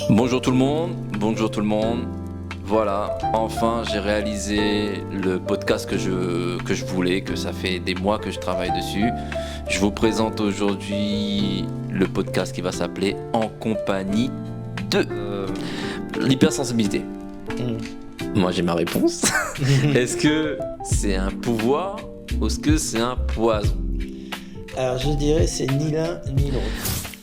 Bonjour tout le monde, bonjour tout le monde. Voilà, enfin j'ai réalisé le podcast que je voulais, que ça fait des mois que je travaille dessus. Je vous présente aujourd'hui le podcast qui va s'appeler En compagnie de l'hypersensibilité. Moi j'ai ma réponse. Est-ce que c'est un pouvoir ou est-ce que c'est un poison? Alors je dirais c'est ni l'un ni l'autre.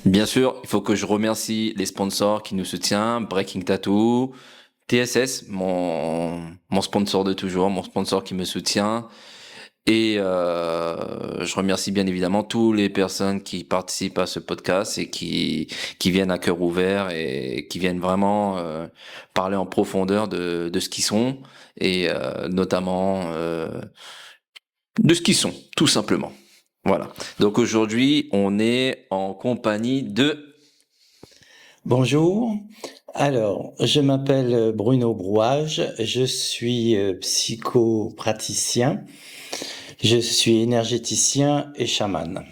Bien sûr, il faut que je remercie les sponsors qui nous soutiennent, Breaking Tattoo, TSS, mon sponsor de toujours, mon sponsor qui me soutient. Et je remercie bien évidemment toutes les personnes qui participent à ce podcast et qui viennent à cœur ouvert et qui viennent vraiment parler en profondeur de ce qu'ils sont et notamment de ce qu'ils sont, tout simplement. Voilà. Donc aujourd'hui, on est en compagnie de... Bonjour. Alors, je m'appelle Bruno Brouage, je suis psychopraticien, je suis énergéticien et chaman.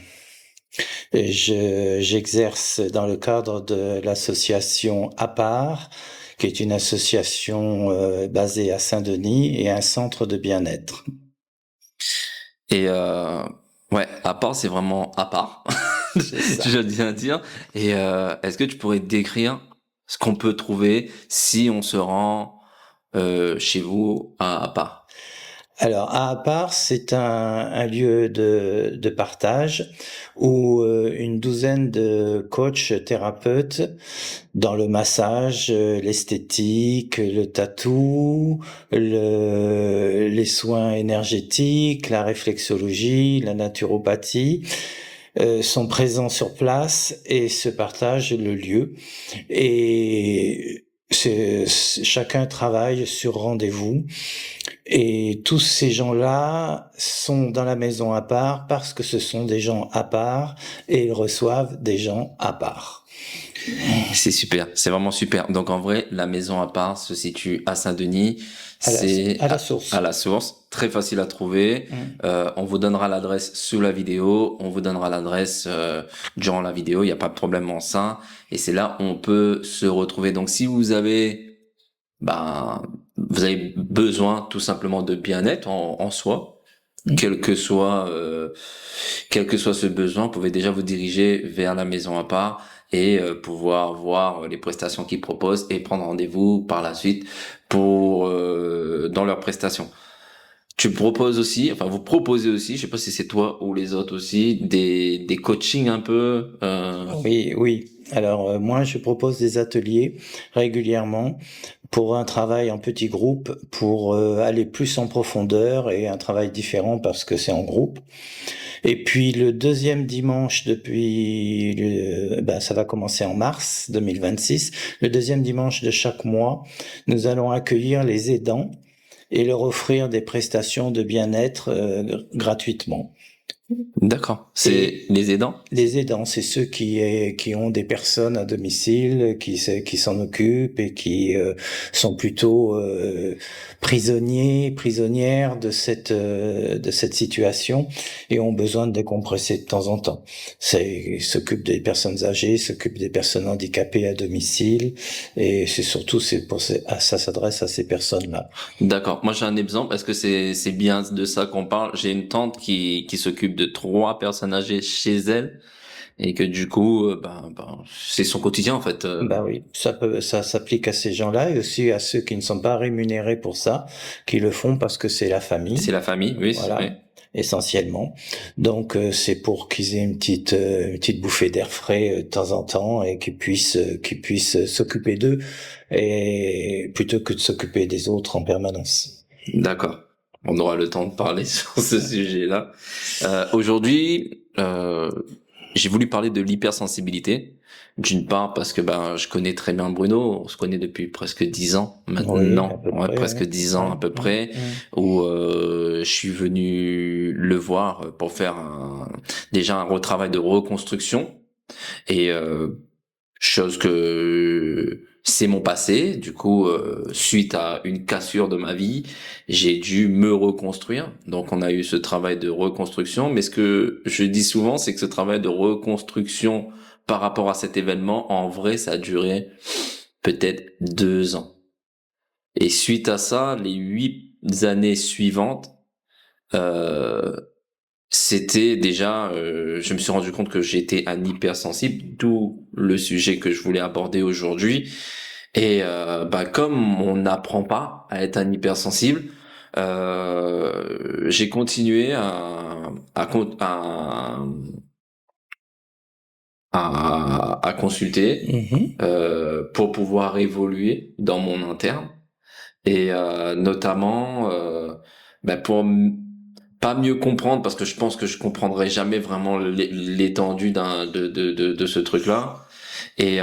J'exerce dans le cadre de l'association APAR, qui est une association basée à Saint-Denis et un centre de bien-être. Et ouais, à part, c'est vraiment à part. C'est ça. Je viens de dire. Et est-ce que tu pourrais décrire ce qu'on peut trouver si on se rend chez vous à Appart? Alors, à Appart, c'est un lieu de partage où une douzaine de coachs thérapeutes dans le massage, l'esthétique, le tattoo, les soins énergétiques, la réflexologie, la naturopathie, sont présents sur place et se partagent le lieu. Et chacun travaille sur rendez-vous. Et tous ces gens-là sont dans la maison à part parce que ce sont des gens à part et ils reçoivent des gens à part. C'est super, c'est vraiment super. Donc en vrai, la maison à part se situe à Saint-Denis. C'est à la source. À la source, très facile à trouver. On vous donnera l'adresse sous la vidéo, on vous donnera l'adresse durant la vidéo, il n'y a pas de problème en ça. Et c'est là où on peut se retrouver. Donc si vous avez besoin tout simplement de bien-être en soi, quel que soit ce besoin, vous pouvez déjà vous diriger vers la maison à part et pouvoir voir les prestations qu'ils proposent et prendre rendez-vous par la suite pour dans leurs prestations. Tu proposes aussi, enfin vous proposez aussi, je sais pas si c'est toi ou les autres aussi, des coachings un peu. Oui. Alors moi, je propose des ateliers régulièrement pour un travail en petit groupe, pour aller plus en profondeur et un travail différent parce que c'est en groupe. Et puis le deuxième dimanche ça va commencer en mars 2026. Le deuxième dimanche de chaque mois, nous allons accueillir les aidants et leur offrir des prestations de bien-être gratuitement. D'accord. C'est les aidants? Les aidants, c'est ceux qui ont des personnes à domicile, qui s'en occupent et qui sont plutôt prisonnières de cette situation et ont besoin de décompresser de temps en temps. S'occupent des personnes âgées, s'occupent des personnes handicapées à domicile et ça s'adresse à ces personnes-là. D'accord. Moi, j'ai un exemple. Est-ce que c'est bien de ça qu'on parle? J'ai une tante qui s'occupe de 3 personnes âgées chez elle et que du coup, c'est son quotidien en fait. Bah oui, ça s'applique à ces gens-là et aussi à ceux qui ne sont pas rémunérés pour ça, qui le font parce que c'est la famille. C'est la famille, oui. Voilà. Oui. Essentiellement. Donc c'est pour qu'ils aient une petite bouffée d'air frais de temps en temps et qu'ils puissent s'occuper d'eux et plutôt que de s'occuper des autres en permanence. D'accord. On aura le temps de parler sur ce sujet-là. Aujourd'hui, j'ai voulu parler de l'hypersensibilité. D'une part parce que je connais très bien Bruno, on se connaît depuis presque 10 ans maintenant, Oui, presque 10 ans à peu près, où je suis venu le voir pour faire déjà un retravail de reconstruction et chose que c'est mon passé. Du coup, suite à une cassure de ma vie, j'ai dû me reconstruire. Donc, on a eu ce travail de reconstruction. Mais ce que je dis souvent, c'est que ce travail de reconstruction par rapport à cet événement, en vrai, ça a duré peut-être 2 ans. Et suite à ça, les 8 années suivantes, euh, c'était déjà, je me suis rendu compte que j'étais un hypersensible, d'où le sujet que je voulais aborder aujourd'hui. Et comme on n'apprend pas à être un hypersensible, j'ai continué à consulter Mhm. pour pouvoir évoluer dans mon interne et notamment pour pas mieux comprendre parce que je pense que je comprendrai jamais vraiment l'étendue de ce truc-là et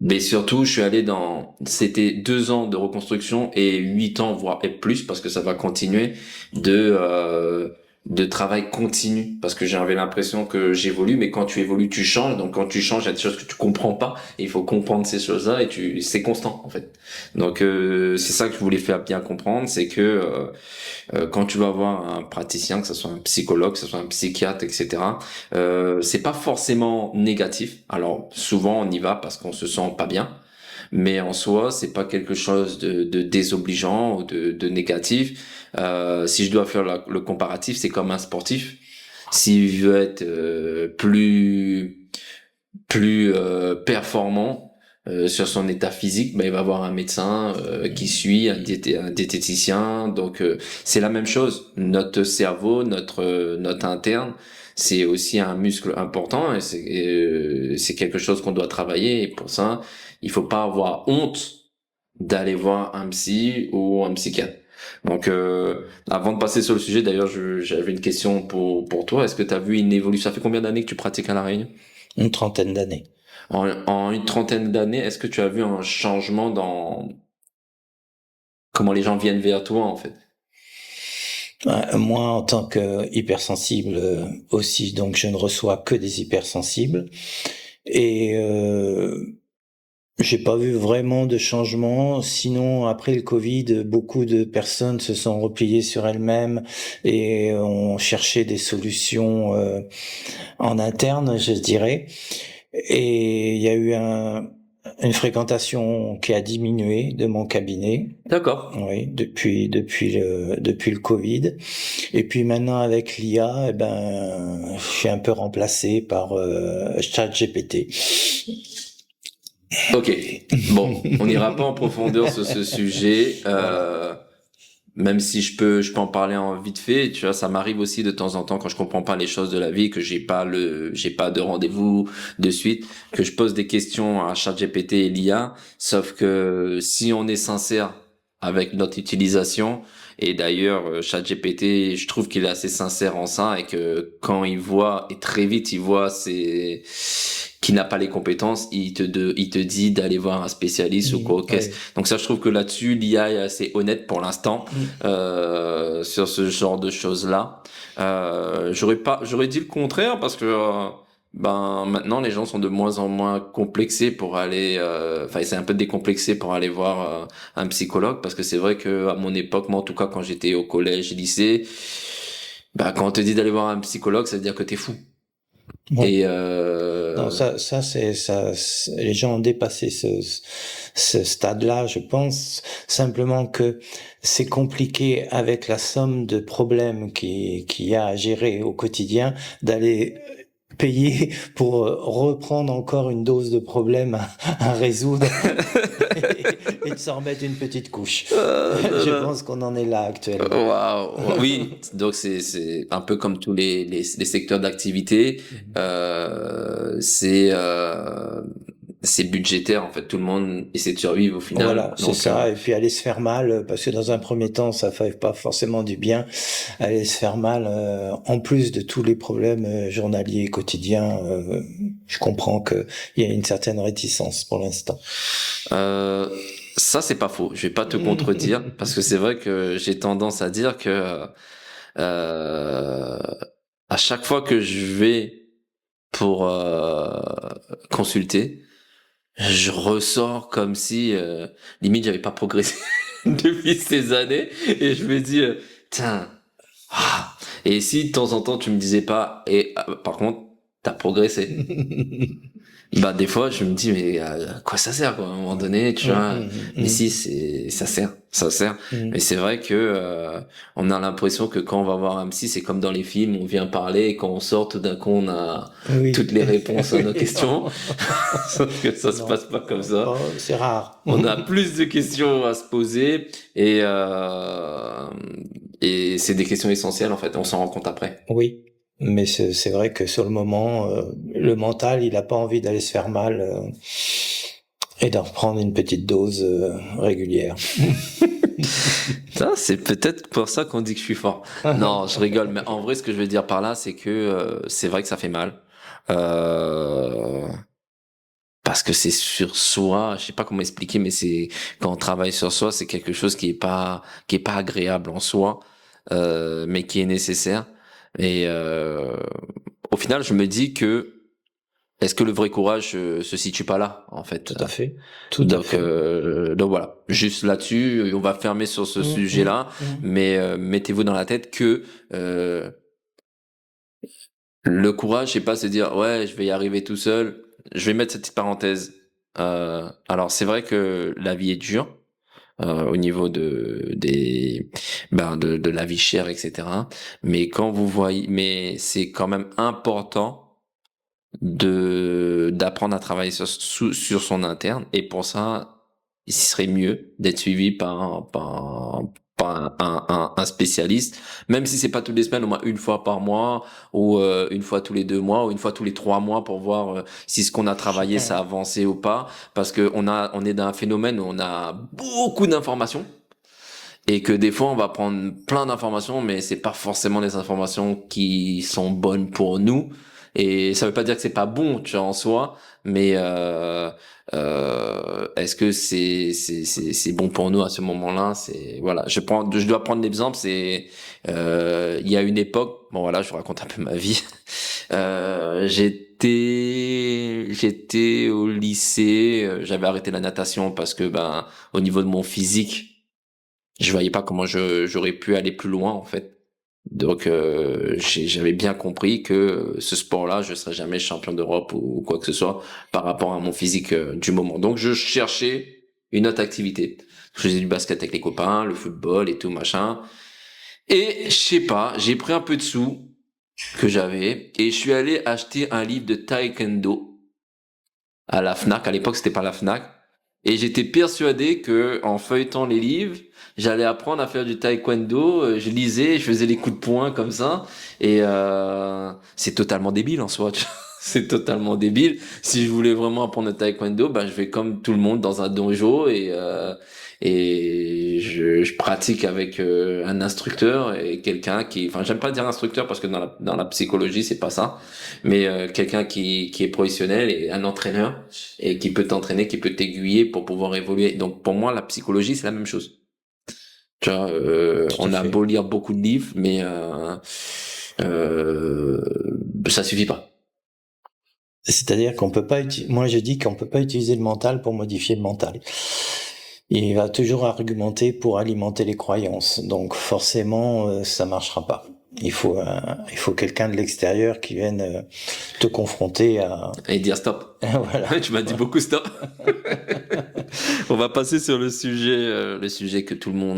mais surtout, je suis allé c'était 2 ans de reconstruction et 8 ans, voire et plus, parce que ça va continuer de travail continu, parce que j'avais l'impression que j'évolue, mais quand tu évolues, tu changes. Donc, quand tu changes, il y a des choses que tu comprends pas. Et il faut comprendre ces choses-là et c'est constant, en fait. Donc, c'est ça que je voulais faire bien comprendre, c'est que quand tu vas voir un praticien, que ce soit un psychologue, que ce soit un psychiatre, etc., c'est pas forcément négatif. Alors souvent on y va parce qu'on se sent pas bien, mais en soi c'est pas quelque chose de désobligeant ou de négatif. Si je dois faire le comparatif, c'est comme un sportif. S'il veut être plus performant sur son état physique, il va avoir un médecin qui suit, un diététicien. Donc c'est la même chose. Notre cerveau, notre interne, c'est aussi un muscle important et c'est quelque chose qu'on doit travailler. Et pour ça, il faut pas avoir honte d'aller voir un psy ou un psychiatre. Donc, avant de passer sur le sujet, d'ailleurs, j'avais une question pour toi. Est-ce que tu as vu une évolution? Ça fait combien d'années que tu pratiques à La Réunion? Une trentaine d'années. En une trentaine d'années, est-ce que tu as vu un changement dans comment les gens viennent vers toi, en fait? Moi, en tant que hypersensible aussi, donc je ne reçois que des hypersensibles. Et j'ai pas vu vraiment de changement. Sinon, après le Covid, beaucoup de personnes se sont repliées sur elles-mêmes et ont cherché des solutions en interne, je dirais. Et il y a eu une fréquentation qui a diminué de mon cabinet. D'accord. Oui, depuis le Covid. Et puis maintenant avec l'IA, je suis un peu remplacé par ChatGPT. Ok. Bon, on n'ira pas en profondeur sur ce sujet. Voilà. Même si je peux en parler en vite fait, tu vois, ça m'arrive aussi de temps en temps quand je comprends pas les choses de la vie, que j'ai pas de rendez-vous de suite, que je pose des questions à ChatGPT et l'IA. Sauf que si on est sincère avec notre utilisation, et d'ailleurs, ChatGPT, je trouve qu'il est assez sincère en ça et que quand il voit, et très vite, il voit qu'il n'a pas les compétences, il te dit d'aller voir un spécialiste ou quoi. Oui. Donc ça, je trouve que là-dessus, l'IA est assez honnête pour l'instant sur ce genre de choses-là. J'aurais dit le contraire parce que maintenant les gens sont de moins en moins complexés pour aller, c'est un peu décomplexé pour aller voir un psychologue parce que c'est vrai que à mon époque, moi en tout cas quand j'étais au collège, lycée, quand on te dit d'aller voir un psychologue, ça veut dire que t'es fou. Bon. Et Non, les gens ont dépassé ce stade-là, je pense. Simplement que c'est compliqué avec la somme de problèmes qu'il y a à gérer au quotidien d'aller payer pour reprendre encore une dose de problèmes à résoudre et de s'en remettre une petite couche. Je pense qu'on en est là actuellement. Waouh. Oui, donc c'est un peu comme tous les secteurs d'activité. C'est budgétaire en fait. Tout le monde essaie de survivre au final. Voilà, c'est Donc ça. Et puis aller se faire mal, parce que dans un premier temps, ça fait pas forcément du bien. Aller se faire mal, en plus de tous les problèmes journaliers et quotidiens, je comprends que il y a une certaine réticence pour l'instant. ça c'est pas faux. Je vais pas te contredire parce que c'est vrai que j'ai tendance à dire que euh, à chaque fois que je vais pour consulter, je ressors comme si limite j'avais pas progressé depuis ces années et je me dis tiens, et si de temps en temps tu me disais pas et par contre t'as progressé. Bah des fois je me dis mais à quoi ça sert quoi à un moment donné tu vois, mais si ça sert mais c'est vrai que on a l'impression que quand on va voir un psy c'est comme dans les films, on vient parler et quand on sort tout d'un coup on a toutes les réponses à nos questions. Sauf que ça se passe pas comme ça. Oh, c'est rare. On a plus de questions à se poser et c'est des questions essentielles en fait, on s'en rend compte après. Oui. Mais c'est vrai que sur le moment, le mental, il a pas envie d'aller se faire mal et d'en reprendre une petite dose régulière. Ça, c'est peut-être pour ça qu'on dit que je suis fort. Non, je rigole, mais en vrai, ce que je veux dire par là, c'est que c'est vrai que ça fait mal. Parce que c'est sur soi, je sais pas comment expliquer, mais c'est quand on travaille sur soi, c'est quelque chose qui est pas agréable en soi, mais qui est nécessaire. Et au final, je me dis que est-ce que le vrai courage se situe pas là, en fait? Tout à fait. Tout à fait. Donc voilà, juste là-dessus, on va fermer sur ce sujet-là, mais mettez-vous dans la tête que le courage, c'est pas se dire ouais, je vais y arriver tout seul. Je vais mettre cette petite parenthèse. Alors c'est vrai que la vie est dure au niveau de la vie chère, etc. Mais quand vous voyez, mais c'est quand même important d'apprendre à travailler sur son interne et pour ça il serait mieux d'être suivi par un spécialiste, même si c'est pas toutes les semaines, au moins une fois par mois ou une fois tous les 2 mois ou une fois tous les 3 mois pour voir si ce qu'on a travaillé ça a avancé ou pas, parce que on est dans un phénomène où on a beaucoup d'informations et que des fois on va prendre plein d'informations mais c'est pas forcément les informations qui sont bonnes pour nous. Et ça veut pas dire que c'est pas bon, tu vois, en soi, mais est-ce que c'est bon pour nous à ce moment-là? C'est voilà, je dois prendre l'exemple. C'est il y a une époque, bon voilà, je vous raconte un peu ma vie. J'étais au lycée, j'avais arrêté la natation parce que ben au niveau de mon physique, je voyais pas comment j'aurais pu aller plus loin en fait. Donc j'avais bien compris que ce sport-là, je serais jamais champion d'Europe ou quoi que ce soit par rapport à mon physique du moment. Donc je cherchais une autre activité. Je faisais du basket avec les copains, le football et tout machin. Et je sais pas, j'ai pris un peu de sous que j'avais et je suis allé acheter un livre de taekwondo à la Fnac. À l'époque, c'était pas la Fnac. Et j'étais persuadé que en feuilletant les livres, j'allais apprendre à faire du taekwondo. Je lisais, je faisais les coups de poing comme ça. Et c'est totalement débile en soi. C'est totalement débile. Si je voulais vraiment apprendre le taekwondo, ben je vais comme tout le monde dans un dojo et je pratique avec un instructeur et quelqu'un qui, enfin j'aime pas dire instructeur parce que dans la psychologie c'est pas ça, mais quelqu'un qui est professionnel et un entraîneur et qui peut t'entraîner, qui peut t'aiguiller pour pouvoir évoluer. Donc pour moi la psychologie c'est la même chose. Tu vois, on a beau lire beaucoup de livres, mais ça suffit pas. C'est-à-dire qu'on peut pas moi je dis qu'on peut pas utiliser le mental pour modifier le mental. Il va toujours argumenter pour alimenter les croyances. Donc forcément ça marchera pas. Il faut quelqu'un de l'extérieur qui vienne te confronter à et dire stop. Voilà. Tu m'as dit beaucoup stop. On va passer sur le sujet que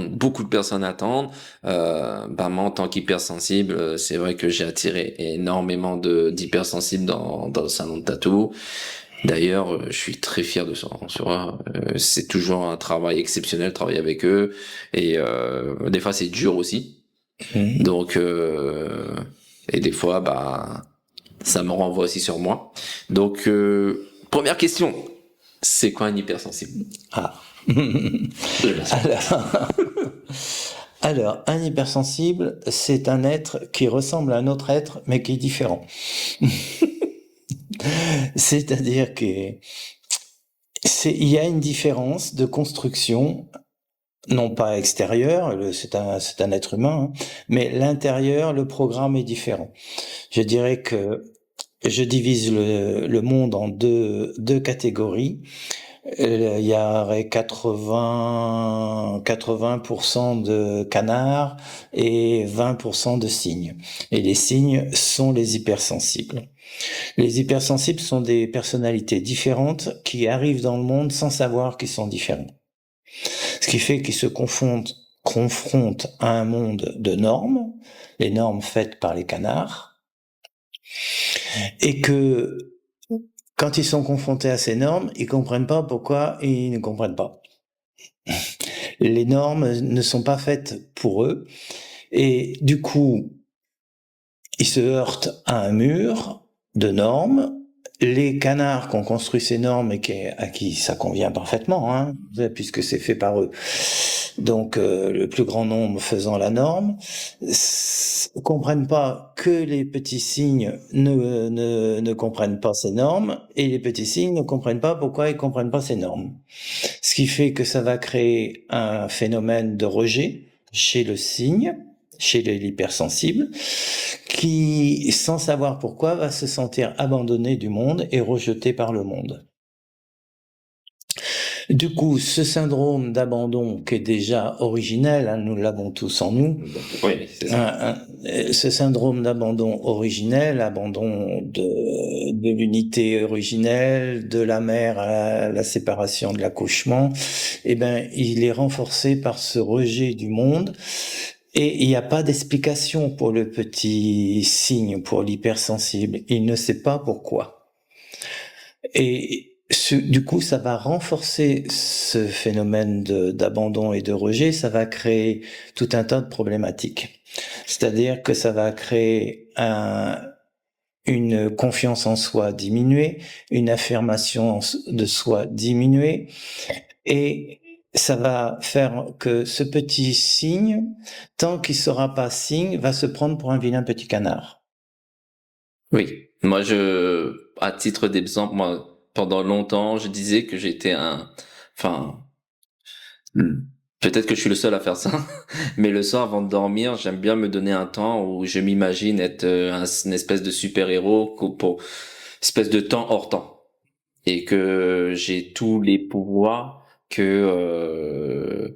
beaucoup de personnes attendent. Bah moi en tant qu'hypersensible, c'est vrai que j'ai attiré énormément d'hypersensibles dans le salon de tatou. D'ailleurs, je suis très fier de ça. C'est toujours un travail exceptionnel, travailler avec eux. Et des fois, c'est dur aussi. Donc, et des fois, bah, ça me renvoie aussi sur moi. Donc, première question. C'est quoi un hypersensible? Alors, un hypersensible, c'est un être qui ressemble à un autre être, mais qui est différent. C'est-à-dire qu'il y a une différence de construction, non pas extérieure, c'est un être humain, hein, mais l'intérieur, le programme est différent. Je dirais que je divise le monde en deux catégories. il y aurait 80% de canards et 20% de cygnes. Et les cygnes sont les hypersensibles. Les hypersensibles sont des personnalités différentes qui arrivent dans le monde sans savoir qu'ils sont différents. Ce qui fait qu'ils se confrontent à un monde de normes, les normes faites par les canards, et que quand ils sont confrontés à ces normes, ils comprennent pas pourquoi ils ne comprennent pas. Les normes ne sont pas faites pour eux, et du coup, ils se heurtent à un mur de normes. Les canards qui ont construit ces normes et à qui ça convient parfaitement, hein, puisque c'est fait par eux. Donc, le plus grand nombre faisant la norme, comprennent pas que les petits cygnes ne comprennent pas ces normes, et les petits cygnes ne comprennent pas pourquoi ils comprennent pas ces normes. Ce qui fait que ça va créer un phénomène de rejet chez le cygne, chez l'hypersensible, qui, sans savoir pourquoi, va se sentir abandonné du monde et rejeté par le monde. Du coup, ce syndrome d'abandon qui est déjà originel, hein, nous l'avons tous en nous. Oui, c'est ça. Ce syndrome d'abandon originel, abandon de l'unité originelle, de la mère à la séparation de l'accouchement, eh ben, il est renforcé par ce rejet du monde. Et il n'y a pas d'explication pour le petit cygne, pour l'hypersensible. Il ne sait pas pourquoi. Et du coup, ça va renforcer ce phénomène d'abandon et de rejet, ça va créer tout un tas de problématiques. C'est-à-dire que ça va créer une confiance en soi diminuée, une affirmation de soi diminuée, et ça va faire que ce petit cygne, tant qu'il sera pas cygne, va se prendre pour un vilain petit canard. Oui, moi à titre d'exemple, moi pendant longtemps, je disais que j'étais enfin, peut-être que je suis le seul à faire ça, mais le soir avant de dormir, j'aime bien me donner un temps où je m'imagine être une espèce de super-héros pour espèce de temps hors temps et que j'ai tous les pouvoirs que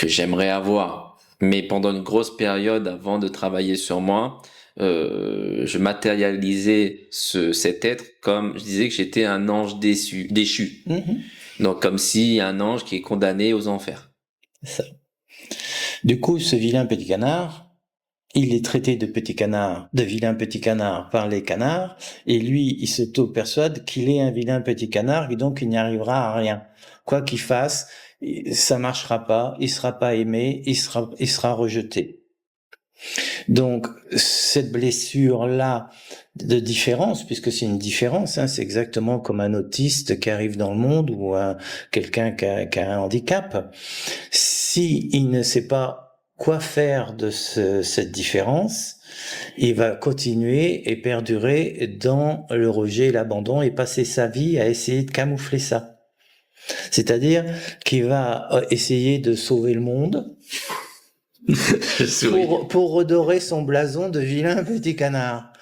j'aimerais avoir. Mais pendant une grosse période avant de travailler sur moi, je matérialisais cet être comme je disais que j'étais un ange déchu. Donc comme si un ange qui est condamné aux enfers. Ça. Du coup, ce vilain petit canard, il est traité de petit canard, de vilain petit canard par les canards, et lui, il s'auto-persuade qu'il est un vilain petit canard, et donc il n'y arrivera à rien. Quoi qu'il fasse, ça marchera pas, il sera pas aimé, il sera rejeté. Donc, cette blessure-là de différence, puisque c'est une différence, hein, c'est exactement comme un autiste qui arrive dans le monde ou quelqu'un qui a un handicap. Si il ne sait pas quoi faire de cette différence, il va continuer et perdurer dans le rejet et l'abandon et passer sa vie à essayer de camoufler ça. C'est-à-dire qu'il va essayer de sauver le monde pour redorer son blason de vilain petit canard.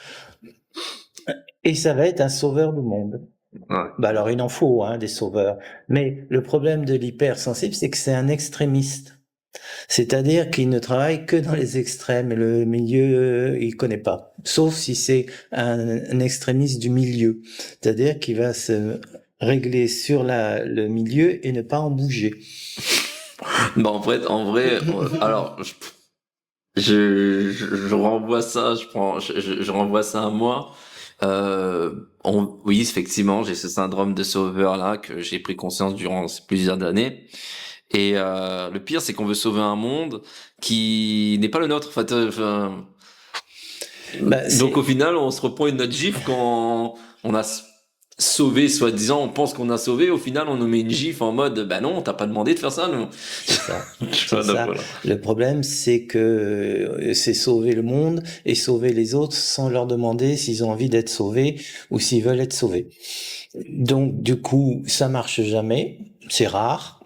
Et ça va être un sauveur du monde. Ouais. Bah alors il en faut des sauveurs. Mais le problème de l'hypersensible, c'est que c'est un extrémiste. C'est-à-dire qu'il ne travaille que dans les extrêmes et le milieu, il connaît pas. Sauf si c'est un extrémiste du milieu. C'est-à-dire qu'il va se régler sur le milieu et ne pas en bouger. Bah en vrai, alors je renvoie ça, je renvoie ça à moi. Oui, effectivement, j'ai ce syndrome de sauveur là que j'ai pris conscience durant plusieurs années. Et le pire, c'est qu'on veut sauver un monde qui n'est pas le nôtre. Donc au final, on se reprend une note gifle quand on a sauvé, soi-disant, on pense qu'on a sauvé. Au final, on nous met une gifle en mode, bah non, t'as pas demandé de faire ça, nous. C'est ça. C'est ça. Voilà. Le problème, c'est que c'est sauver le monde et sauver les autres sans leur demander s'ils ont envie d'être sauvés ou s'ils veulent être sauvés. Donc, du coup, ça marche jamais. C'est rare.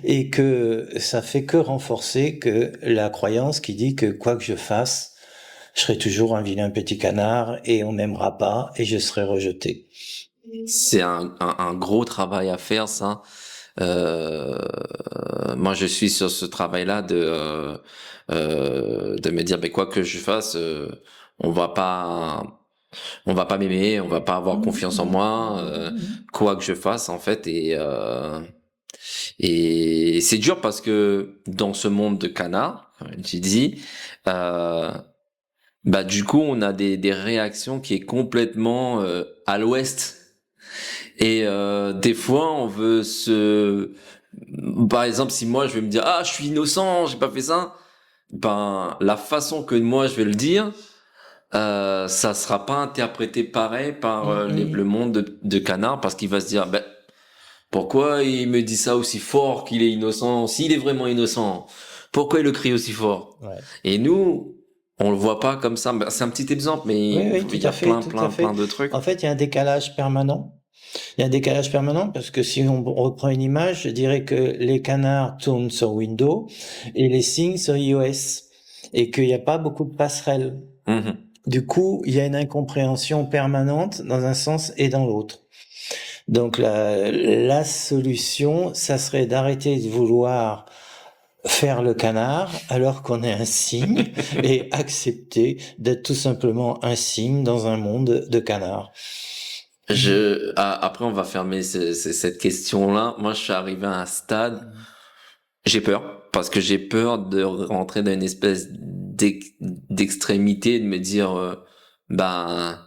Et que ça fait que renforcer que la croyance qui dit que quoi que je fasse, je serai toujours un vilain petit canard et on m'aimera pas et je serai rejeté. C'est un gros travail à faire, ça. Euh, Moi, je suis sur ce travail-là de me dire, ben, quoi que je fasse, on va pas, on va pas m'aimer, on va pas avoir confiance en moi, quoi que je fasse, en fait. Et c'est dur parce que dans ce monde de canards, comme tu dis, euh, bah, du coup, on a des réactions qui est complètement à l'ouest. Et des fois, on veut se... Par exemple, si moi, je vais me dire, ah, je suis innocent, j'ai pas fait ça, ben, la façon que moi, je vais le dire, ça sera pas interprété pareil par le monde de canard, parce qu'il va se dire, ben, pourquoi il me dit ça aussi fort qu'il est innocent, s'il est vraiment innocent, pourquoi il le crie aussi fort? Ouais. Et nous, on le voit pas comme ça. Ben, c'est un petit exemple, mais Oui, oui, il tout y à a fait, plein, tout à plein, fait. plein de trucs. En fait, il y a un décalage permanent. Il y a un décalage permanent parce que si on reprend une image, je dirais que les canards tournent sur Windows et les signes sur iOS et qu'il n'y a pas beaucoup de passerelles. Mhm. Du coup, il y a une incompréhension permanente dans un sens et dans l'autre. Donc la solution, ça serait d'arrêter de vouloir faire le canard alors qu'on est un cygne et accepter d'être tout simplement un cygne dans un monde de canards. Après, on va fermer cette question-là. Moi, je suis arrivé à un stade, j'ai peur, parce que j'ai peur de rentrer dans une espèce d'extrémité, de me dire, ben,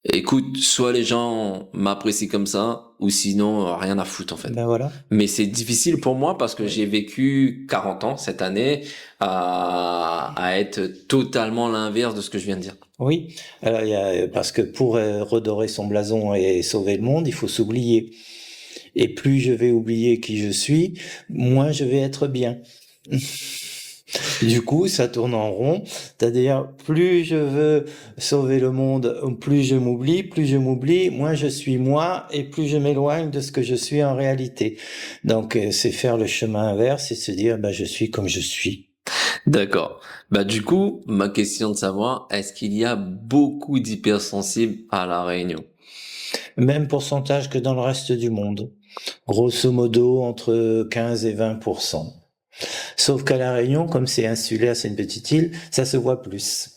écoute, soit les gens m'apprécient comme ça, ou sinon, rien à foutre, en fait. Ben voilà. Mais c'est difficile pour moi parce que j'ai vécu 40 ans cette année à être totalement l'inverse de ce que je viens de dire. Oui, alors parce que pour redorer son blason et sauver le monde, il faut s'oublier. Et plus je vais oublier qui je suis, moins je vais être bien. Du coup, ça tourne en rond. C'est-à-dire, plus je veux sauver le monde, plus je m'oublie, moins je suis moi, et plus je m'éloigne de ce que je suis en réalité. Donc, c'est faire le chemin inverse et se dire, bah, je suis comme je suis. D'accord. Bah du coup, ma question de savoir, est-ce qu'il y a beaucoup d'hypersensibles à La Réunion? Même pourcentage que dans le reste du monde. Grosso modo, entre 15 et 20%. Sauf qu'à La Réunion, comme c'est insulaire, c'est une petite île, ça se voit plus.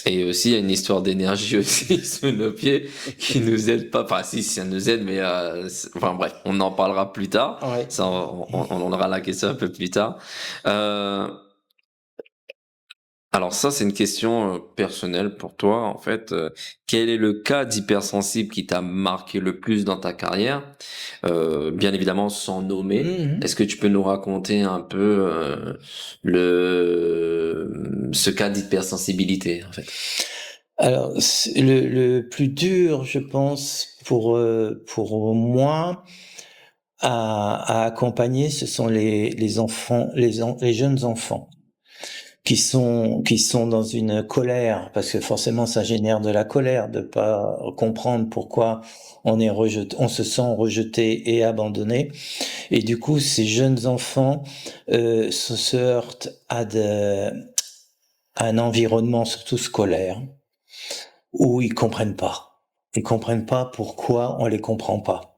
Et aussi, il y a une histoire d'énergie aussi sous nos pieds qui nous aide pas. Enfin, si, ça nous aide, mais enfin bref, on en parlera plus tard. Ouais. Ça, on aura la question un peu plus tard. Euh, Alors ça, c'est une question personnelle pour toi, en fait. Quel est le cas d'hypersensible qui t'a marqué le plus dans ta carrière? Bien évidemment, sans nommer. Mhm. Est-ce que tu peux nous raconter un peu ce cas d'hypersensibilité, en fait? Alors, le plus dur, je pense, pour moi, à accompagner, ce sont les enfants, les jeunes enfants qui sont dans une colère, parce que forcément ça génère de la colère de pas comprendre pourquoi on est rejeté, on se sent rejeté et abandonné. Et du coup, ces jeunes enfants se heurtent à un environnement surtout scolaire où ils comprennent pas. Ils comprennent pas pourquoi on les comprend pas.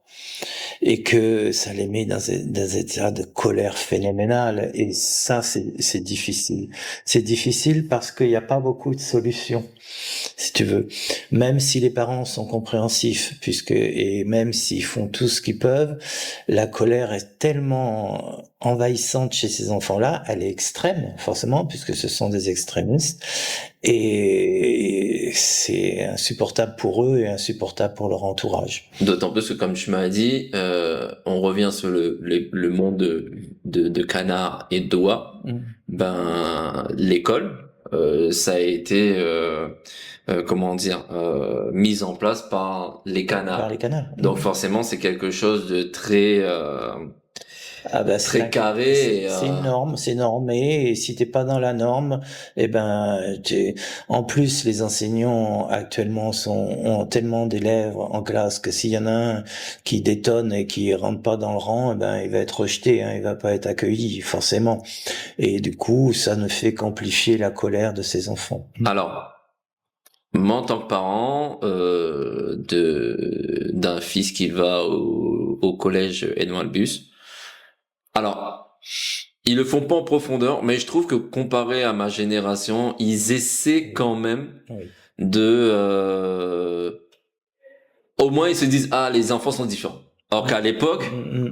Et que ça les met dans des états de colère phénoménale. Et ça, c'est difficile. C'est difficile parce qu'il n'y a pas beaucoup de solutions, si tu veux. Même si les parents sont compréhensifs, et même s'ils font tout ce qu'ils peuvent, la colère est tellement envahissante chez ces enfants-là, elle est extrême, forcément, puisque ce sont des extrémistes. Et c'est insupportable pour eux et insupportable pour leur entourage. D'autant plus que, comme tu m'as dit, on revient sur le monde de canard et d'oie. Ben, l'école, ça a été, comment dire, mise en place par les canards. Par les canards. Donc forcément, c'est quelque chose de très, Ah bah très carré. c'est une norme, c'est normé, et si t'es pas dans la norme, eh ben en plus les enseignants actuellement ont tellement d'élèves en classe que s'il y en a un qui détonne et qui rentre pas dans le rang, eh ben il va être rejeté, hein, il va pas être accueilli forcément, et du coup ça ne fait qu'amplifier la colère de ces enfants. Alors, Moi, en tant que parent d'un fils qui va au collège Edouard Albus, alors ils le font pas en profondeur, mais je trouve que comparé à ma génération, ils essaient Oui, quand même oui. de au moins ils se disent ah les enfants sont différents. Alors qu'à l'époque,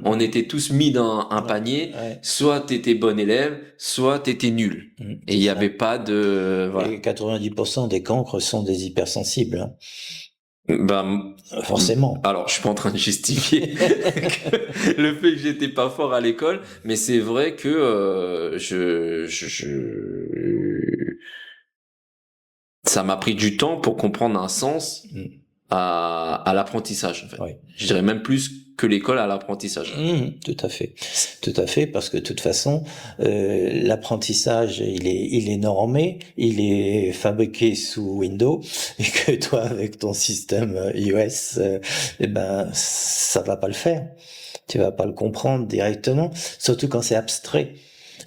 on était tous mis dans un Ouais, panier, ouais, soit t'étais bon élève, soit t'étais nul. Et il c'est y ça. avait pas de Et voilà. 90% des cancres sont des hypersensibles, hein. Ben, Forcément. alors, je suis pas en train de justifier le fait que j'étais pas fort à l'école, mais c'est vrai que ça m'a pris du temps pour comprendre un sens Mm. à l'apprentissage, en fait. Oui. Je dirais même plus que l'école à l'apprentissage. Tout à fait, parce que de toute façon, l'apprentissage, il est normé, il est fabriqué sous Windows, et que toi, avec ton système iOS, eh ben, ça va pas le faire. Tu vas pas le comprendre directement, surtout quand c'est abstrait.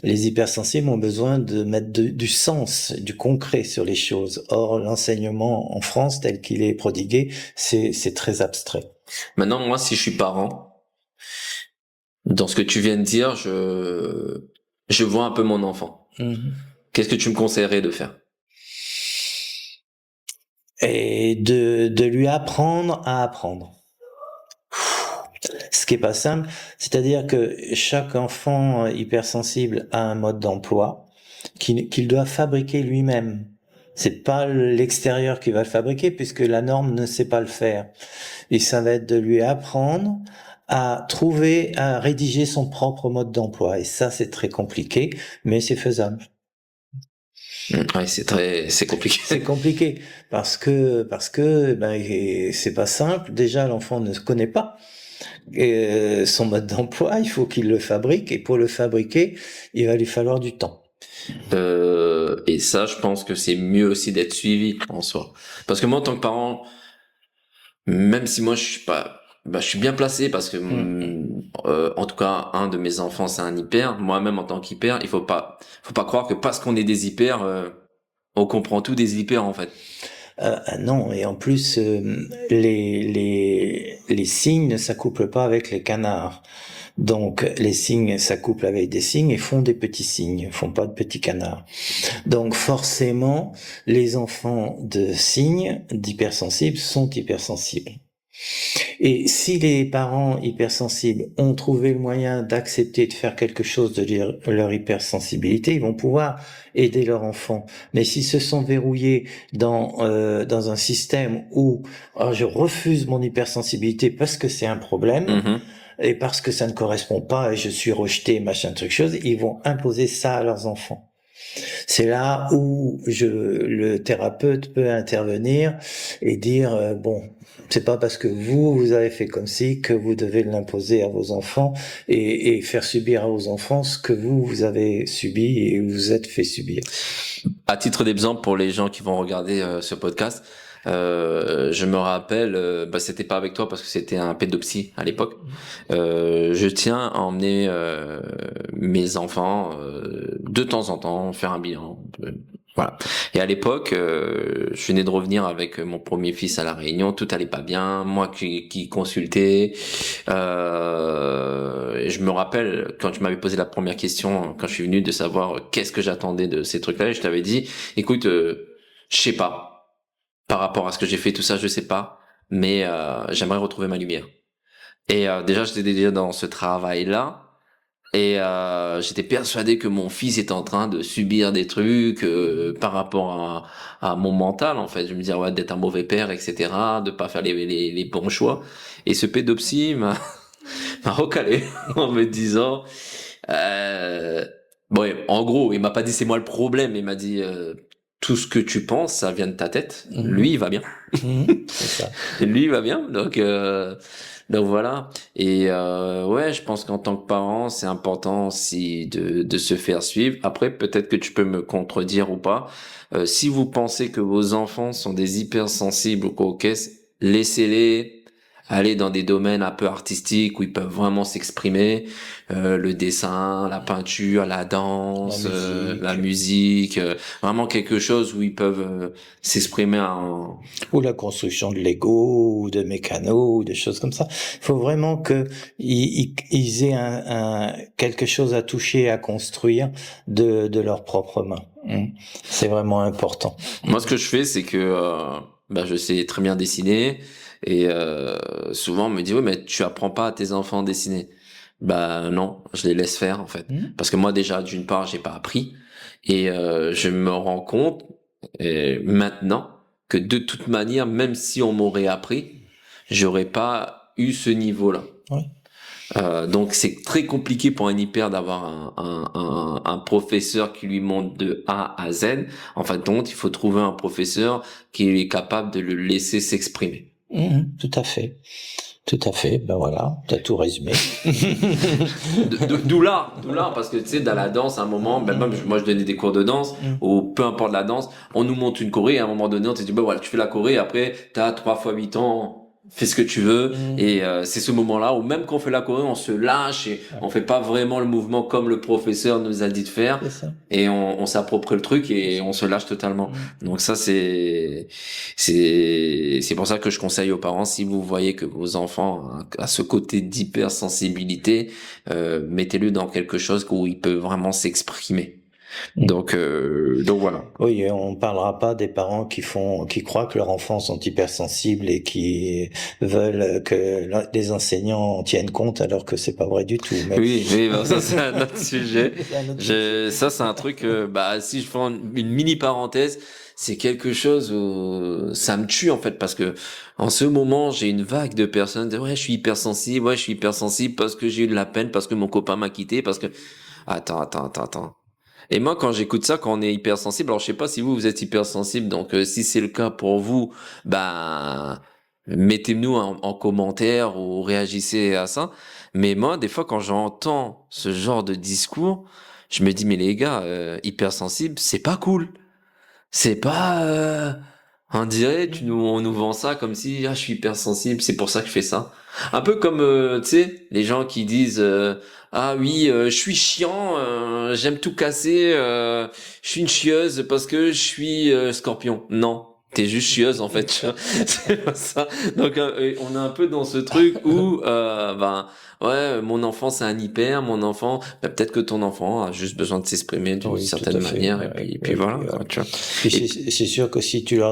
Les hypersensibles ont besoin de mettre du sens, du concret sur les choses. Or, l'enseignement en France, tel qu'il est prodigué, c'est très abstrait. Maintenant, moi, si je suis parent, dans ce que tu viens de dire, je vois un peu mon enfant. Mhm. Qu'est-ce que tu me conseillerais de faire? Et de lui apprendre à apprendre. Ce qui est pas simple, c'est-à-dire que chaque enfant hypersensible a un mode d'emploi qu'il doit fabriquer lui-même. C'est pas l'extérieur qui va le fabriquer puisque la norme ne sait pas le faire. Et ça va être de lui apprendre à trouver, à rédiger son propre mode d'emploi. Et ça, c'est très compliqué, mais c'est faisable. Ouais, c'est compliqué. C'est compliqué parce que ben c'est pas simple. Déjà, l'enfant ne connaît pas son mode d'emploi. Il faut qu'il le fabrique et pour le fabriquer, il va lui falloir du temps. Et ça, je pense que c'est mieux aussi d'être suivi en soi. Parce que moi, en tant que parent, même si moi je suis pas, bah, je suis bien placé parce que, Mm. en tout cas, un de mes enfants c'est un hyper. Moi-même en tant qu'hyper, faut pas croire que parce qu'on est des hyper, on comprend tout des hyper en fait. Non, et en plus, les cygnes ne s'accouplent pas avec les canards. Donc, les cygnes s'accouplent avec des cygnes et font des petits cygnes, font pas de petits canards. Donc, forcément, les enfants de cygnes, d'hypersensibles, sont hypersensibles. Et si les parents hypersensibles ont trouvé le moyen d'accepter de faire quelque chose de leur hypersensibilité, ils vont pouvoir aider leur enfant. Mais s'ils se sont verrouillés dans un système où je refuse mon hypersensibilité parce que c'est un problème Mhm. et parce que ça ne correspond pas et je suis rejeté, machin truc chose, ils vont imposer ça à leurs enfants. C'est là où le thérapeute peut intervenir et dire bon, c'est pas parce que vous avez fait comme ci que vous devez l'imposer à vos enfants et faire subir à vos enfants ce que vous avez subi et vous êtes fait subir. À titre d'exemple pour les gens qui vont regarder ce podcast, je me rappelle, bah, c'était pas avec toi parce que c'était un pédopsie à l'époque. Je tiens à emmener mes enfants de temps en temps faire un bilan. Voilà. Et à l'époque, je venais de revenir avec mon premier fils à la Réunion, tout allait pas bien, moi qui consultais. Et je me rappelle quand tu m'avais posé la première question, quand je suis venu, de savoir qu'est-ce que j'attendais de ces trucs-là, et je t'avais dit, écoute, je sais pas, par rapport à ce que j'ai fait, tout ça, je sais pas, mais j'aimerais retrouver ma lumière. Et déjà, j'étais déjà dans ce travail-là. Et j'étais persuadé que mon fils était en train de subir des trucs par rapport à mon mental, en fait. Je me disais, ouais, d'être un mauvais père, etc., de pas faire les bons choix. Et ce pédopsie m'a recalé en me disant, euh, bon, en gros, il m'a pas dit c'est moi le problème, il m'a dit, tout ce que tu penses, ça vient de ta tête. Lui, il va bien. C'est ça. Lui, il va bien. Donc voilà. Et ouais, je pense qu'en tant que parent, c'est important aussi de se faire suivre. Après, peut-être que tu peux me contredire ou pas. Si vous pensez que vos enfants sont des hypersensibles ou quoi, ok, laissez-les. aller dans des domaines un peu artistiques où ils peuvent vraiment s'exprimer, le dessin, la peinture, la danse, la musique, vraiment quelque chose où ils peuvent s'exprimer ou la construction de Lego ou de mécano ou des choses comme ça. Il faut vraiment que ils aient quelque chose à toucher, à construire de leurs propres mains. C'est vraiment important. Moi, ce que je fais, c'est que je sais très bien dessiner et souvent on me dit oui, mais tu apprends pas à tes enfants à dessiner. Bah non, je les laisse faire en fait, parce que moi déjà d'une part j'ai pas appris et je me rends compte maintenant que de toute manière, même si on m'aurait appris, j'aurais pas eu ce niveau-là. Oui. Donc c'est très compliqué pour un hyper d'avoir un professeur qui lui montre de A à Z. En fait, donc il faut trouver un professeur qui est capable de le laisser s'exprimer. Tout à fait. Tout à fait, ben voilà, t'as tout résumé. D'où l'art, parce que tu sais, dans la danse, à un moment, même moi je donnais des cours de danse, ou peu importe la danse, on nous montre une choré, et à un moment donné, on te dit, voilà, tu fais la choré, après, t'as 3 fois 8 ans, fais ce que tu veux, et c'est ce moment-là où même quand on fait la choré, on se lâche, et on fait pas vraiment le mouvement comme le professeur nous a dit de faire, et on s'approprie le truc, et on se lâche totalement. Donc ça, c'est pour ça que je conseille aux parents, si vous voyez que vos enfants a ce côté d'hypersensibilité, mettez-le dans quelque chose où il peut vraiment s'exprimer. Donc voilà. Oui, on parlera pas des parents qui croient que leurs enfants sont hypersensibles et qui veulent que les enseignants en tiennent compte alors que c'est pas vrai du tout. Mais... Oui, ça c'est un autre sujet. Ça c'est un truc. Si je fais une mini parenthèse, c'est quelque chose où ça me tue en fait parce que en ce moment j'ai une vague de personnes. Ouais, je suis hypersensible parce que j'ai eu de la peine, parce que mon copain m'a quitté, parce que attends. Et moi, quand j'écoute ça, quand on est hypersensible, alors je sais pas si vous êtes hypersensible, donc si c'est le cas pour vous, mettez-nous en commentaire ou réagissez à ça. Mais moi, des fois, quand j'entends ce genre de discours, je me dis, mais les gars, hypersensible, c'est pas cool. C'est pas... on dirait, on nous vend ça comme si, je suis hypersensible, c'est pour ça que je fais ça. Un peu comme, tu sais, les gens qui disent... ah oui, je suis chiant, j'aime tout casser, je suis une chieuse parce que je suis scorpion. Non, t'es juste chieuse en fait. C'est pas ça. Donc on est un peu dans ce truc où, ouais, mon enfant c'est un hyper, mon enfant, peut-être que ton enfant a juste besoin de s'exprimer d'une certaine manière et puis voilà. Tu vois. C'est sûr que si tu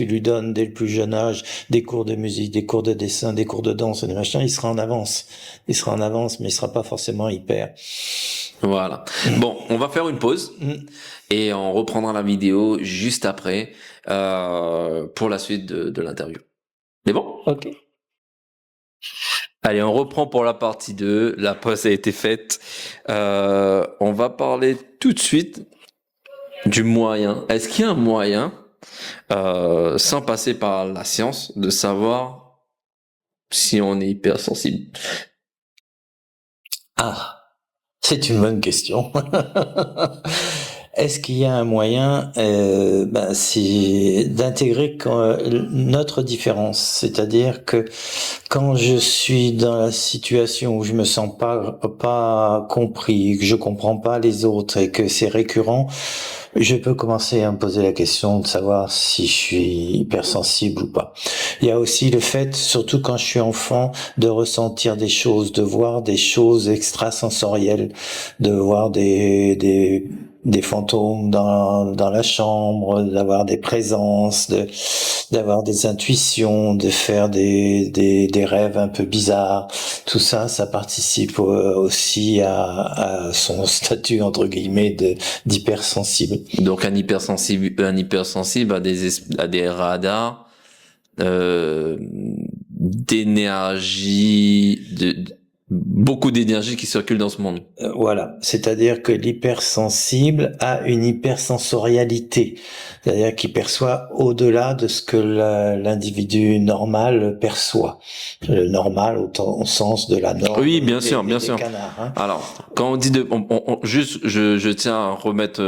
lui donnes dès le plus jeune âge des cours de musique, des cours de dessin, des cours de danse et des machins, il sera en avance. Mais il sera pas forcément hyper. Voilà. Bon, on va faire une pause et on reprendra la vidéo juste après pour la suite de l'interview. C'est bon ? Ok. Allez, on reprend pour la partie 2. La pause a été faite. On va parler tout de suite du moyen. Est-ce qu'il y a un moyen, sans passer par la science, de savoir si on est hypersensible ? Ah, c'est une bonne question. Est-ce qu'il y a un moyen, c'est d'intégrer notre différence, c'est-à-dire que quand je suis dans la situation où je me sens pas compris, que je comprends pas les autres et que c'est récurrent, je peux commencer à me poser la question de savoir si je suis hypersensible ou pas. Il y a aussi le fait, surtout quand je suis enfant, de ressentir des choses, de voir des choses extrasensorielles, de voir des fantômes dans la chambre, d'avoir des présences, d'avoir des intuitions, de faire des rêves un peu bizarres. Tout ça, ça participe aussi à son statut entre guillemets d'hypersensible. Donc un hypersensible a des radars d'énergie, beaucoup d'énergie qui circule dans ce monde. Voilà, c'est-à-dire que l'hypersensible a une hypersensorialité, c'est-à-dire qu'il perçoit au-delà de ce que l'individu normal perçoit. Le normal au sens de la norme. Oui, bien sûr. Canards, hein. Alors, quand on dit je tiens à remettre,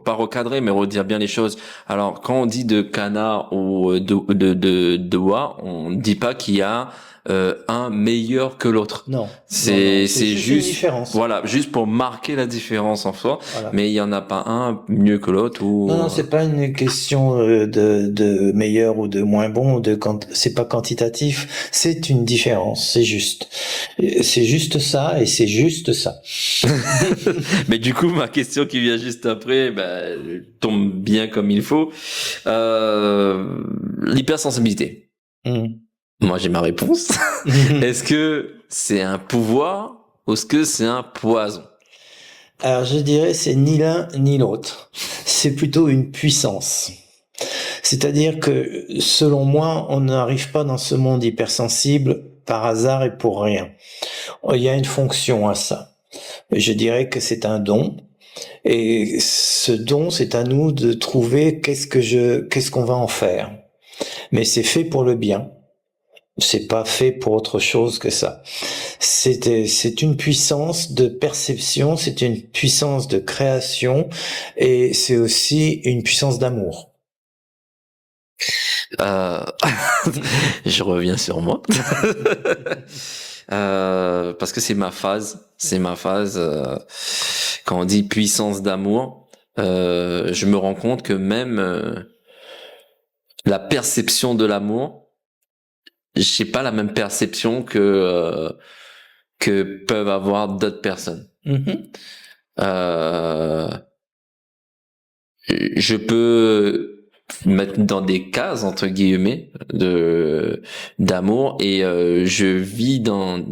pas recadrer, mais redire bien les choses. Alors, quand on dit de canard ou de oie, on ne dit pas qu'il y a un meilleur que l'autre. Non. C'est juste une différence. voilà, juste pour marquer la différence en soi. Voilà. Mais il y en a pas un mieux que l'autre ou. Non, c'est pas une question de meilleur ou de moins bon, c'est pas quantitatif, c'est une différence, c'est juste. C'est juste ça et c'est juste ça. Mais du coup, ma question qui vient juste après, tombe bien comme il faut. L'hypersensibilité. Moi, j'ai ma réponse. Est-ce que c'est un pouvoir ou est-ce que c'est un poison? Alors, je dirais c'est ni l'un ni l'autre. C'est plutôt une puissance. C'est-à-dire que, selon moi, on n'arrive pas dans ce monde hypersensible par hasard et pour rien. Il y a une fonction à ça. Je dirais que c'est un don. Et ce don, c'est à nous de trouver qu'est-ce qu'on va en faire. Mais c'est fait pour le bien. C'est pas fait pour autre chose que ça. C'est une puissance de perception, c'est une puissance de création et c'est aussi une puissance d'amour. Je reviens sur moi. Parce que c'est ma phase. Quand on dit puissance d'amour, je me rends compte que même la perception de l'amour, j'ai pas la même perception que peuvent avoir d'autres personnes. Je peux mettre dans des cases entre guillemets d'amour et je vis dans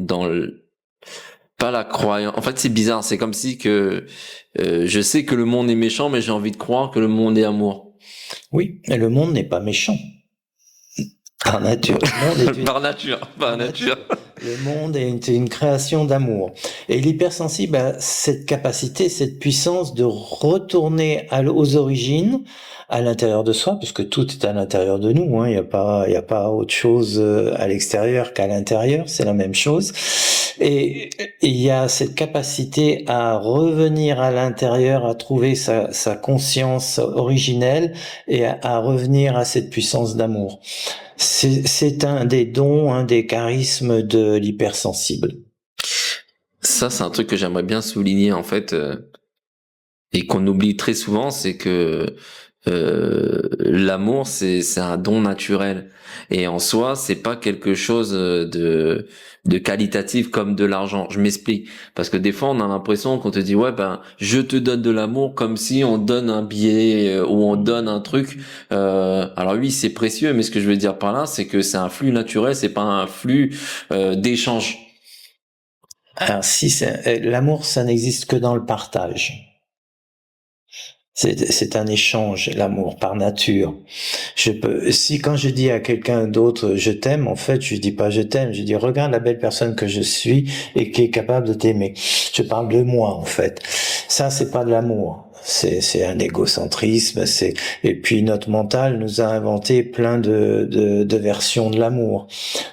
pas la croyance. En fait, c'est bizarre. C'est comme si que je sais que le monde est méchant, mais j'ai envie de croire que le monde est amour. Oui, mais le monde n'est pas méchant. Par nature. Par nature. Le monde est une création d'amour. Et l'hypersensible a cette capacité, cette puissance de retourner aux origines, à l'intérieur de soi, puisque tout est à l'intérieur de nous, hein. Il y a pas autre chose à l'extérieur qu'à l'intérieur, c'est la même chose. Et il y a cette capacité à revenir à l'intérieur, à trouver sa conscience originelle et à revenir à cette puissance d'amour. C'est un des dons, un des charismes de l'hypersensible. Ça, c'est un truc que j'aimerais bien souligner, en fait, et qu'on oublie très souvent, c'est que l'amour, c'est un don naturel. Et en soi, c'est pas quelque chose de qualitatif comme de l'argent. Je m'explique. Parce que des fois, on a l'impression qu'on te dit, ouais, je te donne de l'amour comme si on donne un billet ou on donne un truc. Alors oui, c'est précieux, mais ce que je veux dire par là, c'est que c'est un flux naturel, c'est pas un flux d'échange. Alors si l'amour, ça n'existe que dans le partage. C'est un échange, l'amour, par nature. Quand je dis à quelqu'un d'autre je t'aime, en fait, je dis pas je t'aime, je dis regarde la belle personne que je suis et qui est capable de t'aimer. Je parle de moi, en fait. Ça, c'est pas de l'amour. C'est un égocentrisme, et puis notre mental nous a inventé plein de versions de l'amour.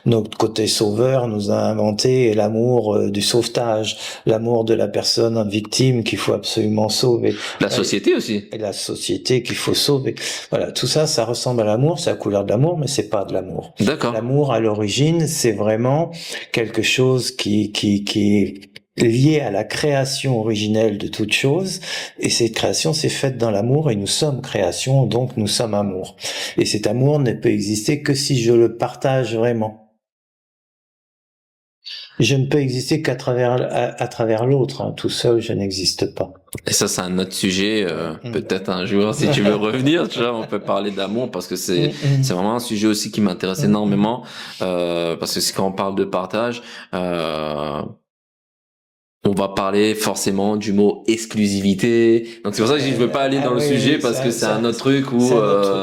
Notre côté sauveur nous a inventé l'amour du sauvetage, l'amour de la personne victime qu'il faut absolument sauver. La société aussi. Et la société qu'il faut sauver. Voilà, tout ça, ça ressemble à l'amour, c'est la couleur de l'amour, mais c'est pas de l'amour. D'accord. L'amour, à l'origine, c'est vraiment quelque chose qui est lié à la création originelle de toute chose, et cette création s'est faite dans l'amour, et nous sommes création, donc nous sommes amour. Et cet amour ne peut exister que si je le partage vraiment. Je ne peux exister qu'à travers l'autre, hein. Tout seul, je n'existe pas. Et ça, c'est un autre sujet, peut-être un jour, si tu veux revenir, tu vois, on peut parler d'amour, parce que c'est vraiment un sujet aussi qui m'intéresse énormément, parce que c'est quand on parle de partage, on va parler forcément du mot exclusivité. Donc c'est pour ça que je veux pas aller dans le sujet parce que c'est un autre truc où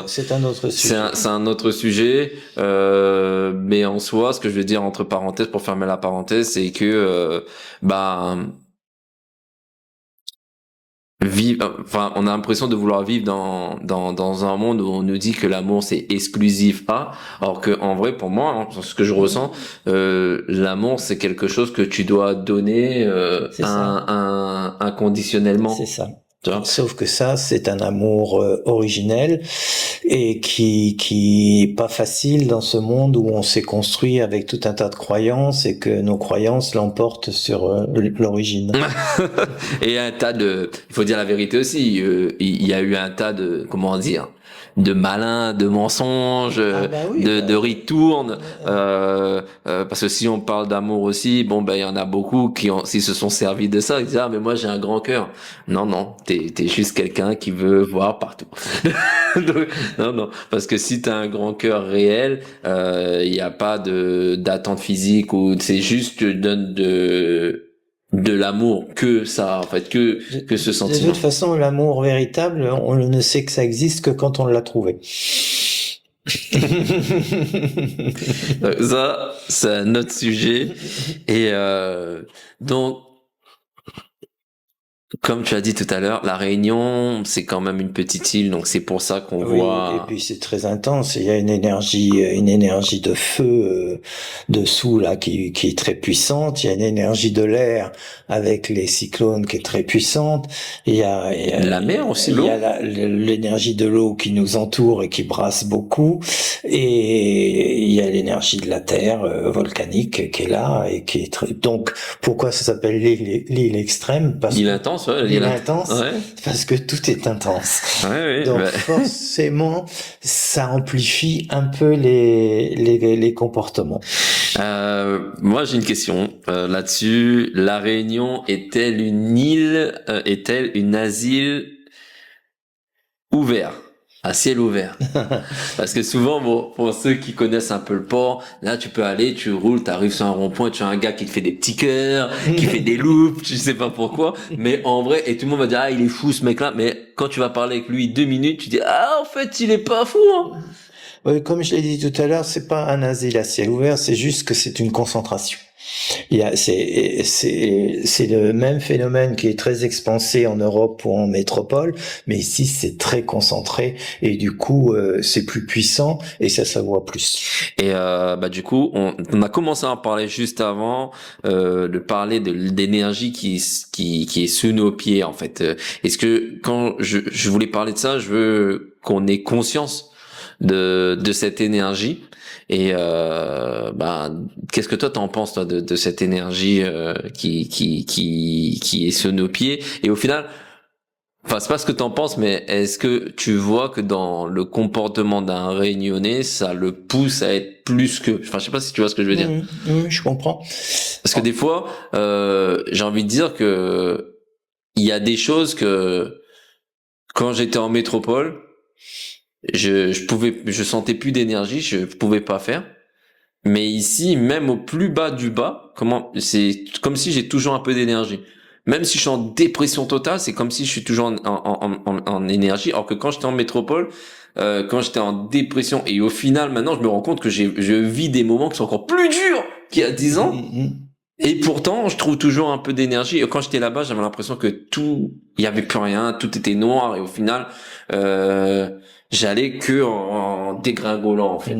c'est un autre sujet. C'est un autre sujet. Mais en soi, ce que je veux dire entre parenthèses pour fermer la parenthèse, c'est que on a l'impression de vouloir vivre dans un monde où on nous dit que l'amour c'est exclusif à, alors que en vrai pour moi, hein, ce que je ressens, l'amour c'est quelque chose que tu dois donner inconditionnellement. C'est ça. Tu vois? Sauf que ça, c'est un amour originel et qui est pas facile dans ce monde où on s'est construit avec tout un tas de croyances et que nos croyances l'emportent sur l'origine. Et un tas de, il faut dire la vérité aussi, il y a eu un tas de, comment dire, de malins, de mensonges, Ah bah oui, de ritournes, parce que si on parle d'amour aussi, bon ben il y en a beaucoup s'ils se sont servis de ça, ils disent ah mais moi j'ai un grand cœur. Non non, t'es juste quelqu'un qui veut voir partout. Donc, non non, parce que si t'as un grand cœur réel, il y a pas d'attente physique ou c'est juste tu donnes de l'amour que ça en fait que ce de sentiment. toute façon, l'amour véritable, on ne sait que ça existe que quand on l'a trouvé. Ça c'est un autre sujet et donc comme tu as dit tout à l'heure, La Réunion, c'est quand même une petite île, donc c'est pour ça qu'on Oui, et voit. puis c'est très intense. Il y a une énergie de feu dessous là qui est très puissante. Il y a une énergie de l'air avec les cyclones qui est très puissante. La mer aussi, il l'eau. y a l'énergie de l'eau qui nous entoure et qui brasse beaucoup. Et il y a l'énergie de la terre volcanique qui est là et qui est très. Donc pourquoi ça s'appelle l'île extrême? L'île intense, ouais, L'île intense, ouais. parce que tout est intense. Ouais, Donc bah. forcément, ça amplifie un peu les comportements. Moi, j'ai une question là-dessus. La Réunion est-elle une île, est-elle une asile ouvert, à ciel ouvert? Parce que souvent, bon, pour ceux qui connaissent un peu le port, là, tu peux aller, tu roules, t'arrives sur un rond-point, tu as un gars qui te fait des petits cœurs, qui fait des loops, tu sais pas pourquoi, mais en vrai, et tout le monde va dire, ah, il est fou, ce mec-là, mais quand tu vas parler avec lui 2 minutes, tu dis, ah, en fait, il est pas fou, hein. Oui, comme je l'ai dit tout à l'heure, c'est pas un asile à ciel ouvert, c'est juste que c'est une concentration. C'est le même phénomène qui est très expansé en Europe ou en métropole, mais ici c'est très concentré et du coup c'est plus puissant et ça se voit plus. Et bah du coup, on a commencé à en parler juste avant de parler d'énergie qui est sous nos pieds en fait. Est-ce que quand je voulais parler de ça, je veux qu'on ait conscience de cette énergie. Et bah, qu'est-ce que toi t'en penses toi de cette énergie qui est sous nos pieds? Et au final, enfin c'est pas ce que t'en penses, mais est-ce que tu vois que dans le comportement d'un Réunionnais, ça le pousse à être plus que, enfin je sais pas si tu vois ce que je veux dire. Oui, je comprends. Parce que des fois, j'ai envie de dire que il y a des choses que quand j'étais en métropole, je sentais plus d'énergie, je pouvais pas faire. Mais ici, même au plus bas du bas, c'est comme si j'ai toujours un peu d'énergie. Même si je suis en dépression totale, c'est comme si je suis toujours en énergie. Alors que quand j'étais en métropole, quand j'étais en dépression, et au final, maintenant, je me rends compte que je vis des moments qui sont encore plus durs qu'il y a 10 ans. Et pourtant, je trouve toujours un peu d'énergie. Et quand j'étais là-bas, j'avais l'impression que il y avait plus rien, tout était noir. Et au final, j'allais que en dégringolant, en fait.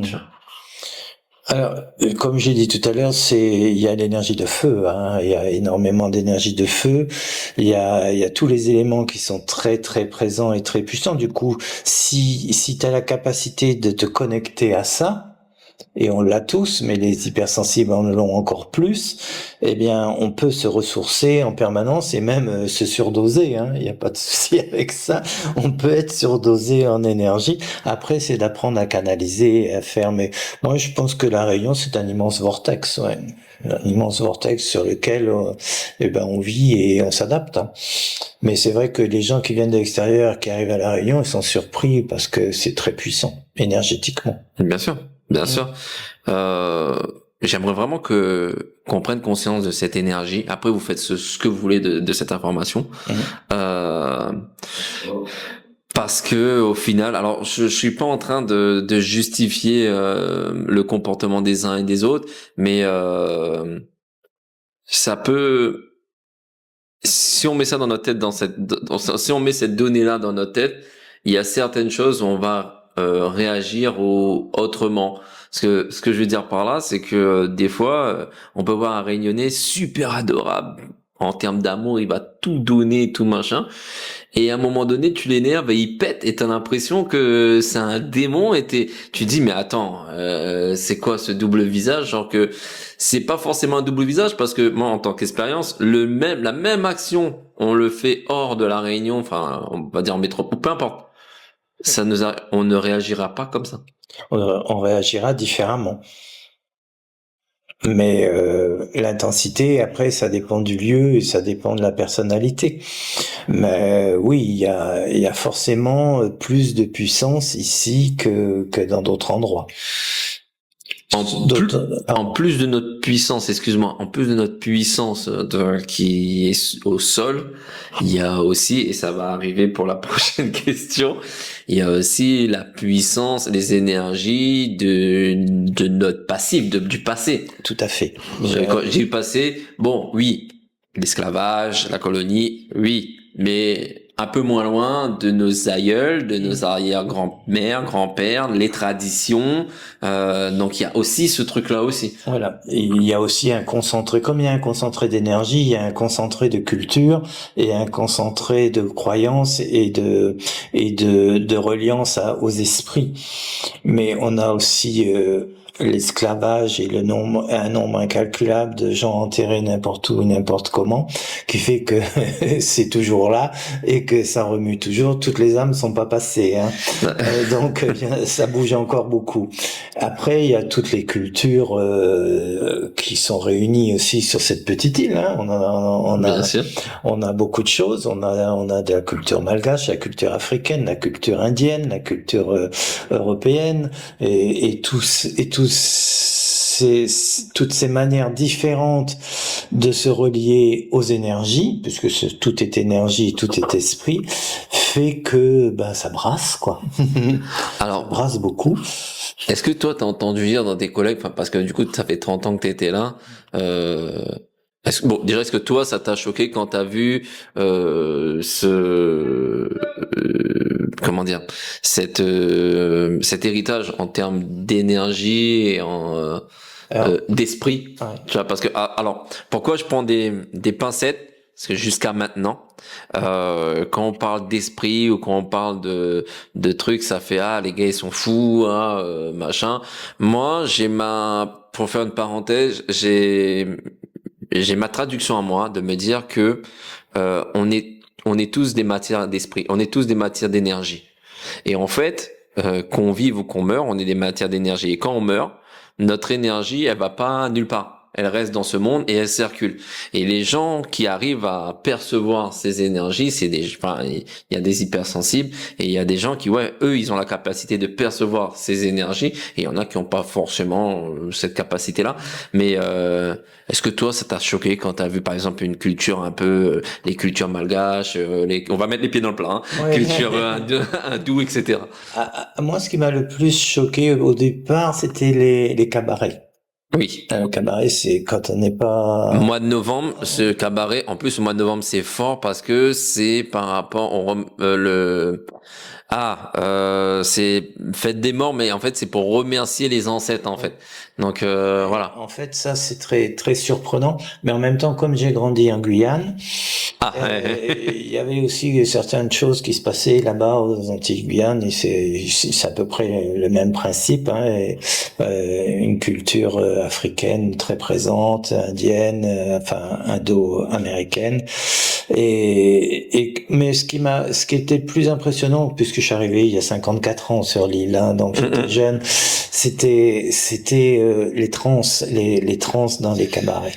Alors, comme j'ai dit tout à l'heure, il y a l'énergie de feu, hein. Il y a énormément d'énergie de feu. Il y a tous les éléments qui sont très très présents et très puissants. Du coup, si tu as la capacité de te connecter à ça, et on l'a tous, mais les hypersensibles en l'ont encore plus, eh bien, on peut se ressourcer en permanence et même se surdoser, hein. Il n'y a pas de souci avec ça. On peut être surdosé en énergie. Après, c'est d'apprendre à canaliser, à faire. Mais moi, je pense que la Réunion, c'est un immense vortex, ouais. Un immense vortex sur lequel eh ben, on vit et on s'adapte, hein. Mais c'est vrai que les gens qui viennent de l'extérieur, qui arrivent à la Réunion, ils sont surpris parce que c'est très puissant, énergétiquement. Bien sûr. Bien sûr. J'aimerais vraiment qu'on prenne conscience de cette énergie. Après, vous faites ce que vous voulez de cette information. Parce que au final, alors je suis pas en train de justifier le comportement des uns et des autres, mais ça peut, si on met ça dans notre tête, si on met cette donnée-là dans notre tête, il y a certaines choses où on va réagir autrement. Ce que je veux dire par là, c'est que des fois, on peut voir un Réunionnais super adorable, en termes d'amour, il va tout donner, tout machin. Et à un moment donné, tu l'énerves et il pète et t'as l'impression que c'est un démon et tu dis, mais attends, c'est quoi ce double visage? Genre que c'est pas forcément un double visage parce que moi, en tant qu'expérience, la même action, on le fait hors de la Réunion, enfin, on va dire en métropole, peu importe. On ne réagira pas comme ça. On réagira différemment. Mais l'intensité, après, ça dépend du lieu et ça dépend de la personnalité. Mais oui, il y a forcément plus de puissance ici que dans d'autres endroits. En plus de notre puissance, excuse-moi, en plus de notre puissance qui est au sol, il y a aussi, et ça va arriver pour la prochaine question, il y a aussi la puissance, les énergies de notre passif, du passé. Tout à fait. Quand je dis le passé, bon, oui, l'esclavage, la colonie, oui, mais un peu moins loin de nos aïeuls, de nos arrière-grand-mères, grands-pères, les traditions. Donc il y a aussi ce truc-là aussi. Voilà. Et il y a aussi un concentré. Comme il y a un concentré d'énergie, il y a un concentré de culture et un concentré de croyances et de reliance aux esprits. Mais on a aussi l'esclavage et un nombre incalculable de gens enterrés n'importe où, n'importe comment, qui fait que c'est toujours là et que ça remue toujours. Toutes les âmes sont pas passées, hein. Donc ça bouge encore beaucoup. Après, il y a toutes les cultures qui sont réunies aussi sur cette petite île, hein. On a beaucoup de choses. On a de la culture malgache, la culture africaine, la culture indienne, la culture européenne et toutes ces manières différentes de se relier aux énergies, puisque tout est énergie, tout est esprit, fait que ça brasse, quoi. Alors, ça brasse beaucoup. Est-ce que toi, t'as entendu dire dans tes collègues, parce que du coup, ça fait 30 ans que t'étais là, est-ce que toi, ça t'a choqué quand t'as vu comment dire, cet héritage en termes d'énergie et d'esprit, ouais. Tu vois, parce que alors pourquoi je prends des pincettes, parce que jusqu'à maintenant, quand on parle d'esprit ou quand on parle de trucs, ça fait les gars ils sont fous, machin. Moi, pour faire une parenthèse, j'ai ma traduction à moi de me dire que on est tous des matières d'esprit, on est tous des matières d'énergie. Et en fait, qu'on vive ou qu'on meure, on est des matières d'énergie. Et quand on meurt, notre énergie, elle va pas nulle part. Elle reste dans ce monde et elle circule. Et les gens qui arrivent à percevoir ces énergies, il y a des hypersensibles et il y a des gens qui, eux, ils ont la capacité de percevoir ces énergies et il y en a qui n'ont pas forcément cette capacité-là. Mais est-ce que toi, ça t'a choqué quand t'as vu, par exemple, une culture un peu, les cultures malgaches, on va mettre les pieds dans le plat, hein, culture hindoue, etc. Moi, ce qui m'a le plus choqué au départ, c'était les cabarets. Oui. Un cabaret, c'est quand on n'est pas... Mois de novembre, ce cabaret, en plus, le mois de novembre, c'est fort parce que c'est par rapport c'est fête des morts, mais en fait, c'est pour remercier les ancêtres, en fait. Donc, voilà. En fait, ça, c'est très, très surprenant. Mais en même temps, comme j'ai grandi en Guyane, il y avait aussi certaines choses qui se passaient là-bas aux Antilles-Guyane et c'est à peu près le même principe, hein, une culture africaine très présente, indienne, indo-américaine. Mais ce qui était le plus impressionnant, puisque je suis arrivé il y a 54 ans sur l'île, hein, donc j'étais jeune, c'était les trans dans les cabarets.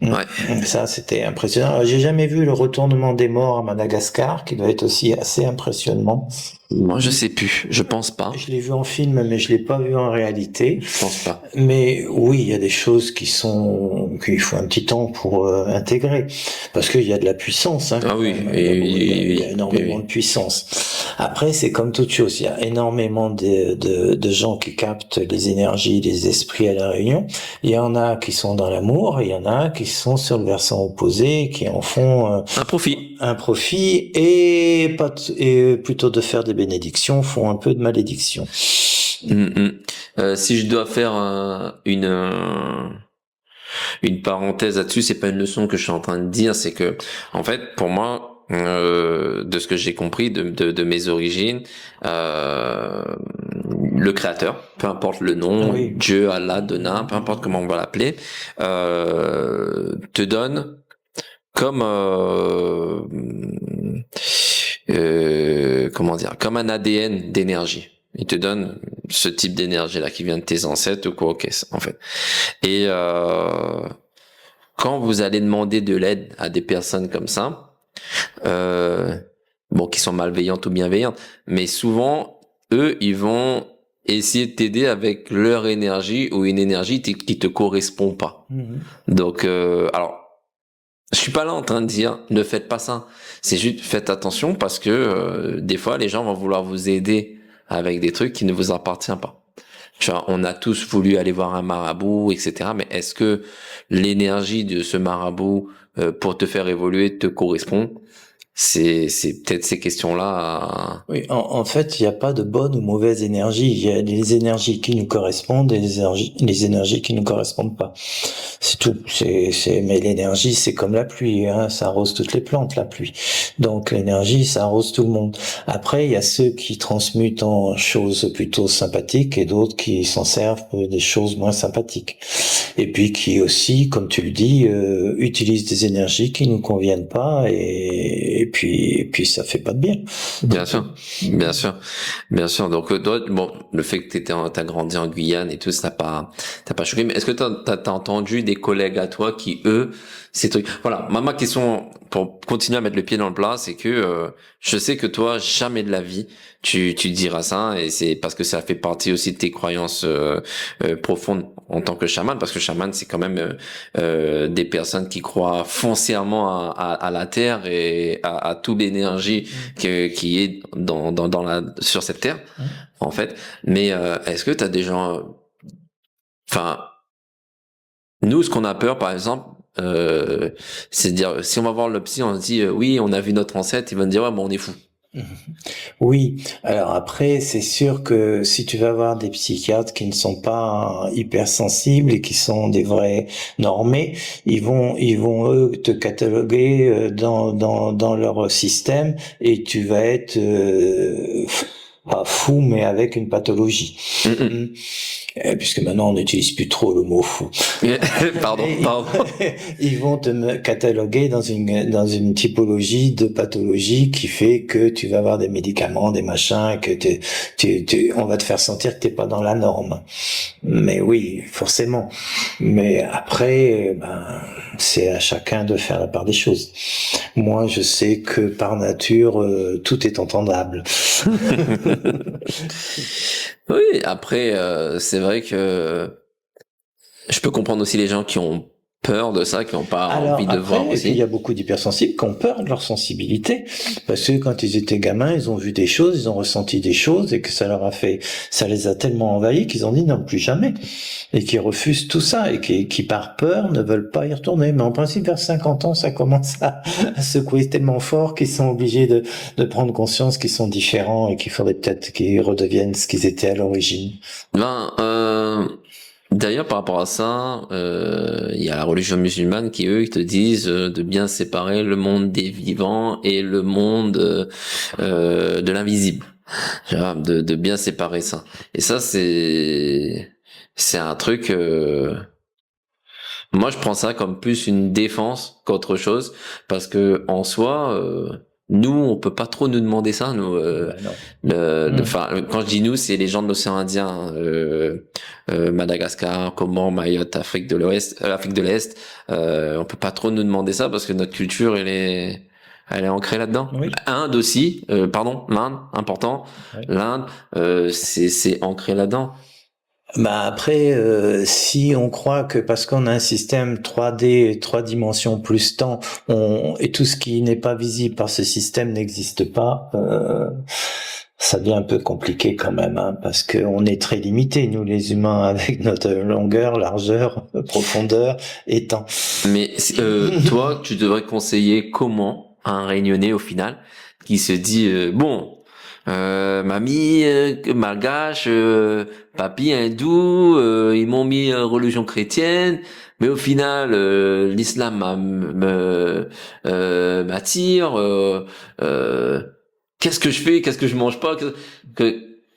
Ouais. Ça, c'était impressionnant. Alors, j'ai jamais vu le retournement des morts à Madagascar, qui doit être aussi assez impressionnant. Moi, je sais plus. Je pense pas. Je l'ai vu en film, mais je l'ai pas vu en réalité. Je pense pas. Mais oui, il y a des choses qu'il faut un petit temps pour intégrer, parce qu'il y a de la puissance. Hein, oui. Il y a énormément de puissance. Après, c'est comme toute chose. Il y a énormément de gens qui captent les énergies, les esprits à la Réunion. Il y en a qui sont dans l'amour, il y en a qui sont sur le versant opposé, qui en font un profit et plutôt de faire des bénédictions, font un peu de malédiction. Si je dois faire une parenthèse là-dessus, c'est pas une leçon que je suis en train de dire, c'est que en fait pour moi de ce que j'ai compris de mes origines, le créateur, peu importe le nom, Oui. Dieu, Allah, Donna, peu importe comment on va l'appeler, te donne comme comment dire, comme un ADN d'énergie. Il te donne ce type d'énergie là qui vient de tes ancêtres ou quoi, ok, en fait. Et quand vous allez demander de l'aide à des personnes comme ça, bon, qui sont malveillantes ou bienveillantes, mais souvent, eux, ils vont essayer de t'aider avec leur énergie ou une énergie qui te correspond pas. Mhm. Donc, alors, je suis pas là en train de dire ne faites pas ça. C'est juste faites attention parce que des fois, les gens vont vouloir vous aider avec des trucs qui ne vous appartiennent pas. Tu vois, on a tous voulu aller voir un marabout, etc. Mais est-ce que l'énergie de ce marabout pour te faire évoluer te correspond? C'est peut-être ces questions-là. Oui, en fait, il n'y a pas de bonne ou mauvaise énergie. Il y a les énergies qui nous correspondent et les énergies qui nous correspondent pas. C'est tout. Mais l'énergie, c'est comme la pluie, hein. Ça arrose toutes les plantes, la pluie. Donc, l'énergie, ça arrose tout le monde. Après, il y a ceux qui transmutent en choses plutôt sympathiques et d'autres qui s'en servent pour des choses moins sympathiques. Et puis, qui aussi, comme tu le dis, utilisent des énergies qui nous conviennent pas et puis ça fait pas de bien. Bien sûr, bien sûr, bien sûr. Donc, bon, le fait que t'as grandi en Guyane et tout, ça t'as pas choqué. Mais est-ce que t'as entendu des collègues à toi qui, eux, ces trucs. Voilà. Ma question pour continuer à mettre le pied dans le plat, c'est que je sais que toi, jamais de la vie, tu diras ça, et c'est parce que ça fait partie aussi de tes croyances profondes en tant que chaman, parce que chaman, c'est quand même des personnes qui croient foncièrement à la terre et à toute l'énergie qui est sur cette terre, en fait. Mais est-ce que t'as des gens, enfin, nous, ce qu'on a peur, par exemple, c'est de dire, si on va voir le psy, on se dit, oui, on a vu notre ancêtre, il va nous dire, ouais, bon, on est fou. Oui, alors après, c'est sûr que si tu vas voir des psychiatres qui ne sont pas hypersensibles et qui sont des vrais normés, ils vont eux te cataloguer dans leur système et tu vas être pas fou, mais avec une pathologie. Puisque maintenant on n'utilise plus trop le mot fou. Pardon. Ils vont te cataloguer dans une typologie de pathologie qui fait que tu vas avoir des médicaments, des machins, que on va te faire sentir que t'es pas dans la norme. Mais oui, forcément. Mais après, c'est à chacun de faire la part des choses. Moi, je sais que par nature, tout est entendable. Oui, après, c'est vrai que je peux comprendre aussi les gens qui ont peur de ça, qui n'ont pas envie de voir aussi. Il y a beaucoup d'hypersensibles qui ont peur de leur sensibilité, parce que quand ils étaient gamins, ils ont vu des choses, ils ont ressenti des choses, et que ça les a tellement envahis qu'ils ont dit non, plus jamais, et qui refusent tout ça, et qui par peur ne veulent pas y retourner. Mais en principe, vers 50 ans, ça commence à secouer tellement fort qu'ils sont obligés de prendre conscience qu'ils sont différents et qu'il faudrait peut-être qu'ils redeviennent ce qu'ils étaient à l'origine. D'ailleurs, par rapport à ça, il y a la religion musulmane qui, eux, ils te disent de bien séparer le monde des vivants et le monde de l'invisible. De bien séparer ça. Et ça, c'est un truc... moi, je prends ça comme plus une défense qu'autre chose, parce que en soi... nous, on peut pas trop nous demander ça. Nous, quand je dis nous, c'est les gens de l'océan Indien, Madagascar, Comores, Mayotte, Afrique de l'Ouest, Afrique de l'Est. On peut pas trop nous demander ça parce que notre culture, elle est ancrée là-dedans. Oui. Inde aussi, l'Inde, important. Oui. L'Inde, c'est ancré là-dedans. Après, si on croit que parce qu'on a un système 3D, 3 dimensions plus temps, et tout ce qui n'est pas visible par ce système n'existe pas, ça devient un peu compliqué quand même, hein, parce que on est très limité, nous les humains, avec notre longueur, largeur, profondeur et temps. Mais toi, tu devrais conseiller comment à un réunionnais au final qui se dit mamie malgache, papy hindou, ils m'ont mis religion chrétienne, mais au final, l'islam m'attire. Qu'est-ce que je fais? Qu'est-ce que je mange pas?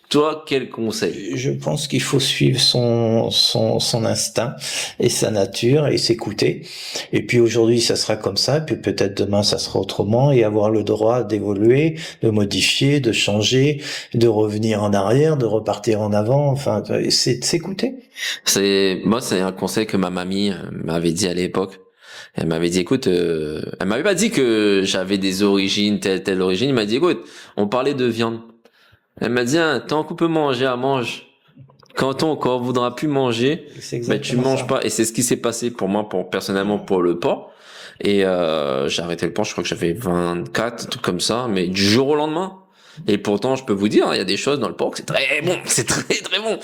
Toi, quel conseil? Je pense qu'il faut suivre son instinct et sa nature et s'écouter. Et puis aujourd'hui, ça sera comme ça, puis peut-être demain, ça sera autrement, et avoir le droit d'évoluer, de modifier, de changer, de revenir en arrière, de repartir en avant. Enfin, c'est de s'écouter. C'est un conseil que ma mamie m'avait dit à l'époque. Elle m'avait dit, écoute, elle m'avait pas dit que j'avais des origines, telle origine. Elle m'a dit, écoute, on parlait de viande. Elle m'a dit, hein, tant qu'on peut manger, mange. Quand on voudra plus manger, C'est ben tu exactement manges ça. pas. Et c'est ce qui s'est passé pour moi, personnellement pour le porc. Et j'ai arrêté le porc, je crois que j'avais 24, un truc comme ça, mais du jour au lendemain. Et pourtant, je peux vous dire, il y a des choses dans le porc, c'est très bon, c'est très très bon.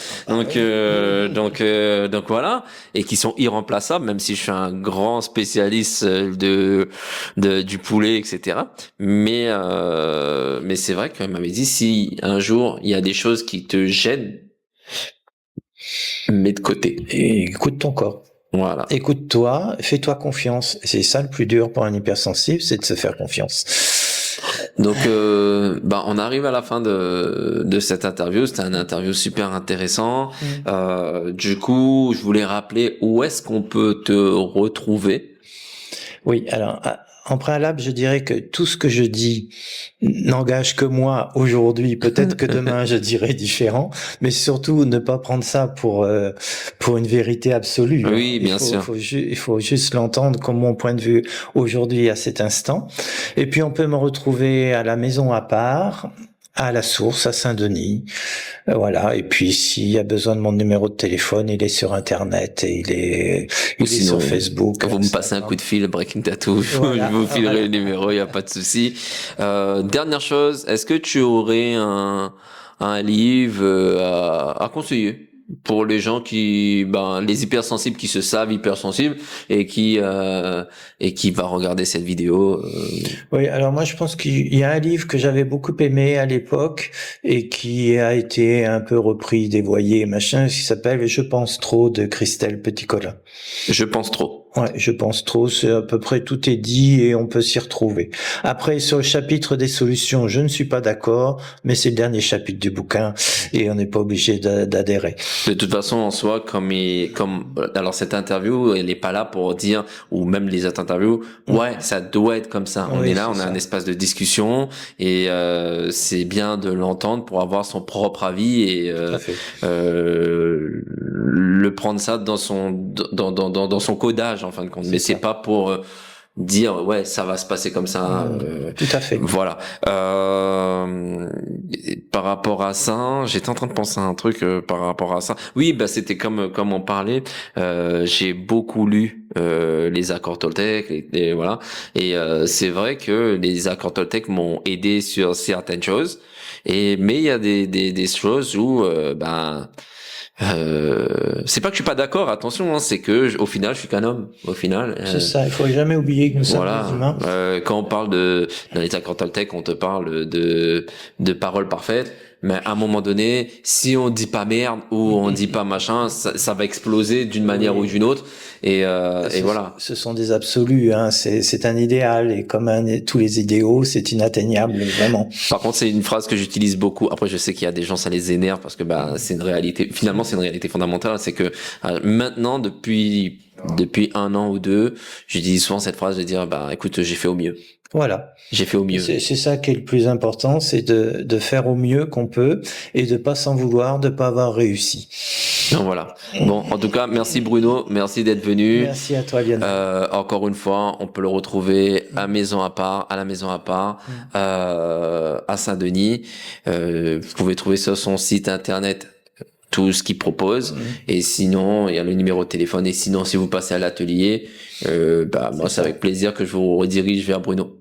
Donc voilà, et qui sont irremplaçables, même si je suis un grand spécialiste du poulet, etc. Mais c'est vrai qu'elle m'avait dit, si un jour il y a des choses qui te gênent, mets de côté. Et écoute ton corps. Voilà. Écoute-toi, fais-toi confiance. C'est ça le plus dur pour un hypersensible, c'est de se faire confiance. Donc, on arrive à la fin de cette interview. C'était une interview super intéressant. Du coup, je voulais rappeler où est-ce qu'on peut te retrouver. Oui, alors en préalable, je dirais que tout ce que je dis n'engage que moi aujourd'hui. Peut-être que demain, je dirai différent, mais surtout ne pas prendre ça pour une vérité absolue. Oui, bien sûr. Il faut juste l'entendre comme mon point de vue aujourd'hui à cet instant. Et puis, on peut me retrouver à la maison à part, à la Source, à Saint-Denis. Voilà. Et puis, s'il y a besoin de mon numéro de téléphone, il est sur Internet et il est sur Facebook. Quand vous me passez un coup de fil, Breaking Tattoo, voilà, je vous filerai le numéro, il n'y a pas de souci. Dernière chose, est-ce que tu aurais un livre à conseiller pour les gens les hypersensibles qui se savent hypersensibles et qui va regarder cette vidéo. Oui, alors moi je pense qu'il y a un livre que j'avais beaucoup aimé à l'époque et qui a été un peu repris, dévoyé, machin, qui s'appelle Je pense trop de Christelle Petit-Colin. Je pense trop. Ouais, je pense trop, c'est à peu près tout est dit et on peut s'y retrouver. Après, sur le chapitre des solutions, je ne suis pas d'accord, mais c'est le dernier chapitre du bouquin et on n'est pas obligé d'adhérer. De toute façon, en soi, alors cette interview, elle n'est pas là pour dire, ou même les autres interviews, ouais, ça doit être comme ça. On est là, on a un espace de discussion et c'est bien de l'entendre pour avoir son propre avis et le prendre ça dans son codage en fin de compte. Mais c'est pas pour dire ouais ça va se passer comme ça. Tout à fait. Voilà. Par rapport à ça, j'étais en train de penser à un truc par rapport à ça. Oui, c'était comme on parlait. J'ai beaucoup lu les accords Toltec et voilà. Et c'est vrai que les accords Toltec m'ont aidé sur certaines choses. Mais il y a des choses où c'est pas que je suis pas d'accord, attention, hein, c'est que au final je suis qu'un homme. Au final, c'est ça. Il faut jamais oublier que nous sommes des humains. Quand on parle dans les accords Toltec, on te parle de paroles parfaites. Mais à un moment donné, si on dit pas merde ou on dit pas machin, ça va exploser d'une manière ou d'une autre. Et voilà. Ce sont des absolus, hein. C'est un idéal et comme tous les idéaux, c'est inatteignable, vraiment. Par contre, c'est une phrase que j'utilise beaucoup. Après, je sais qu'il y a des gens, ça les énerve parce que c'est une réalité. Finalement, c'est une réalité fondamentale. C'est que maintenant, depuis 1 an ou 2, j'utilise souvent cette phrase de dire écoute, j'ai fait au mieux. Voilà. J'ai fait au mieux. C'est ça qui est le plus important, c'est de faire au mieux qu'on peut et de pas s'en vouloir, de pas avoir réussi. Donc voilà. Bon, en tout cas, merci Bruno, merci d'être venu. Merci à toi Lionel. Encore une fois, on peut le retrouver à la maison à part, à Saint-Denis. Vous pouvez trouver sur son site internet tout ce qu'il propose. Et sinon, il y a le numéro de téléphone. Et sinon, si vous passez à l'atelier, moi, c'est avec plaisir que je vous redirige vers Bruno.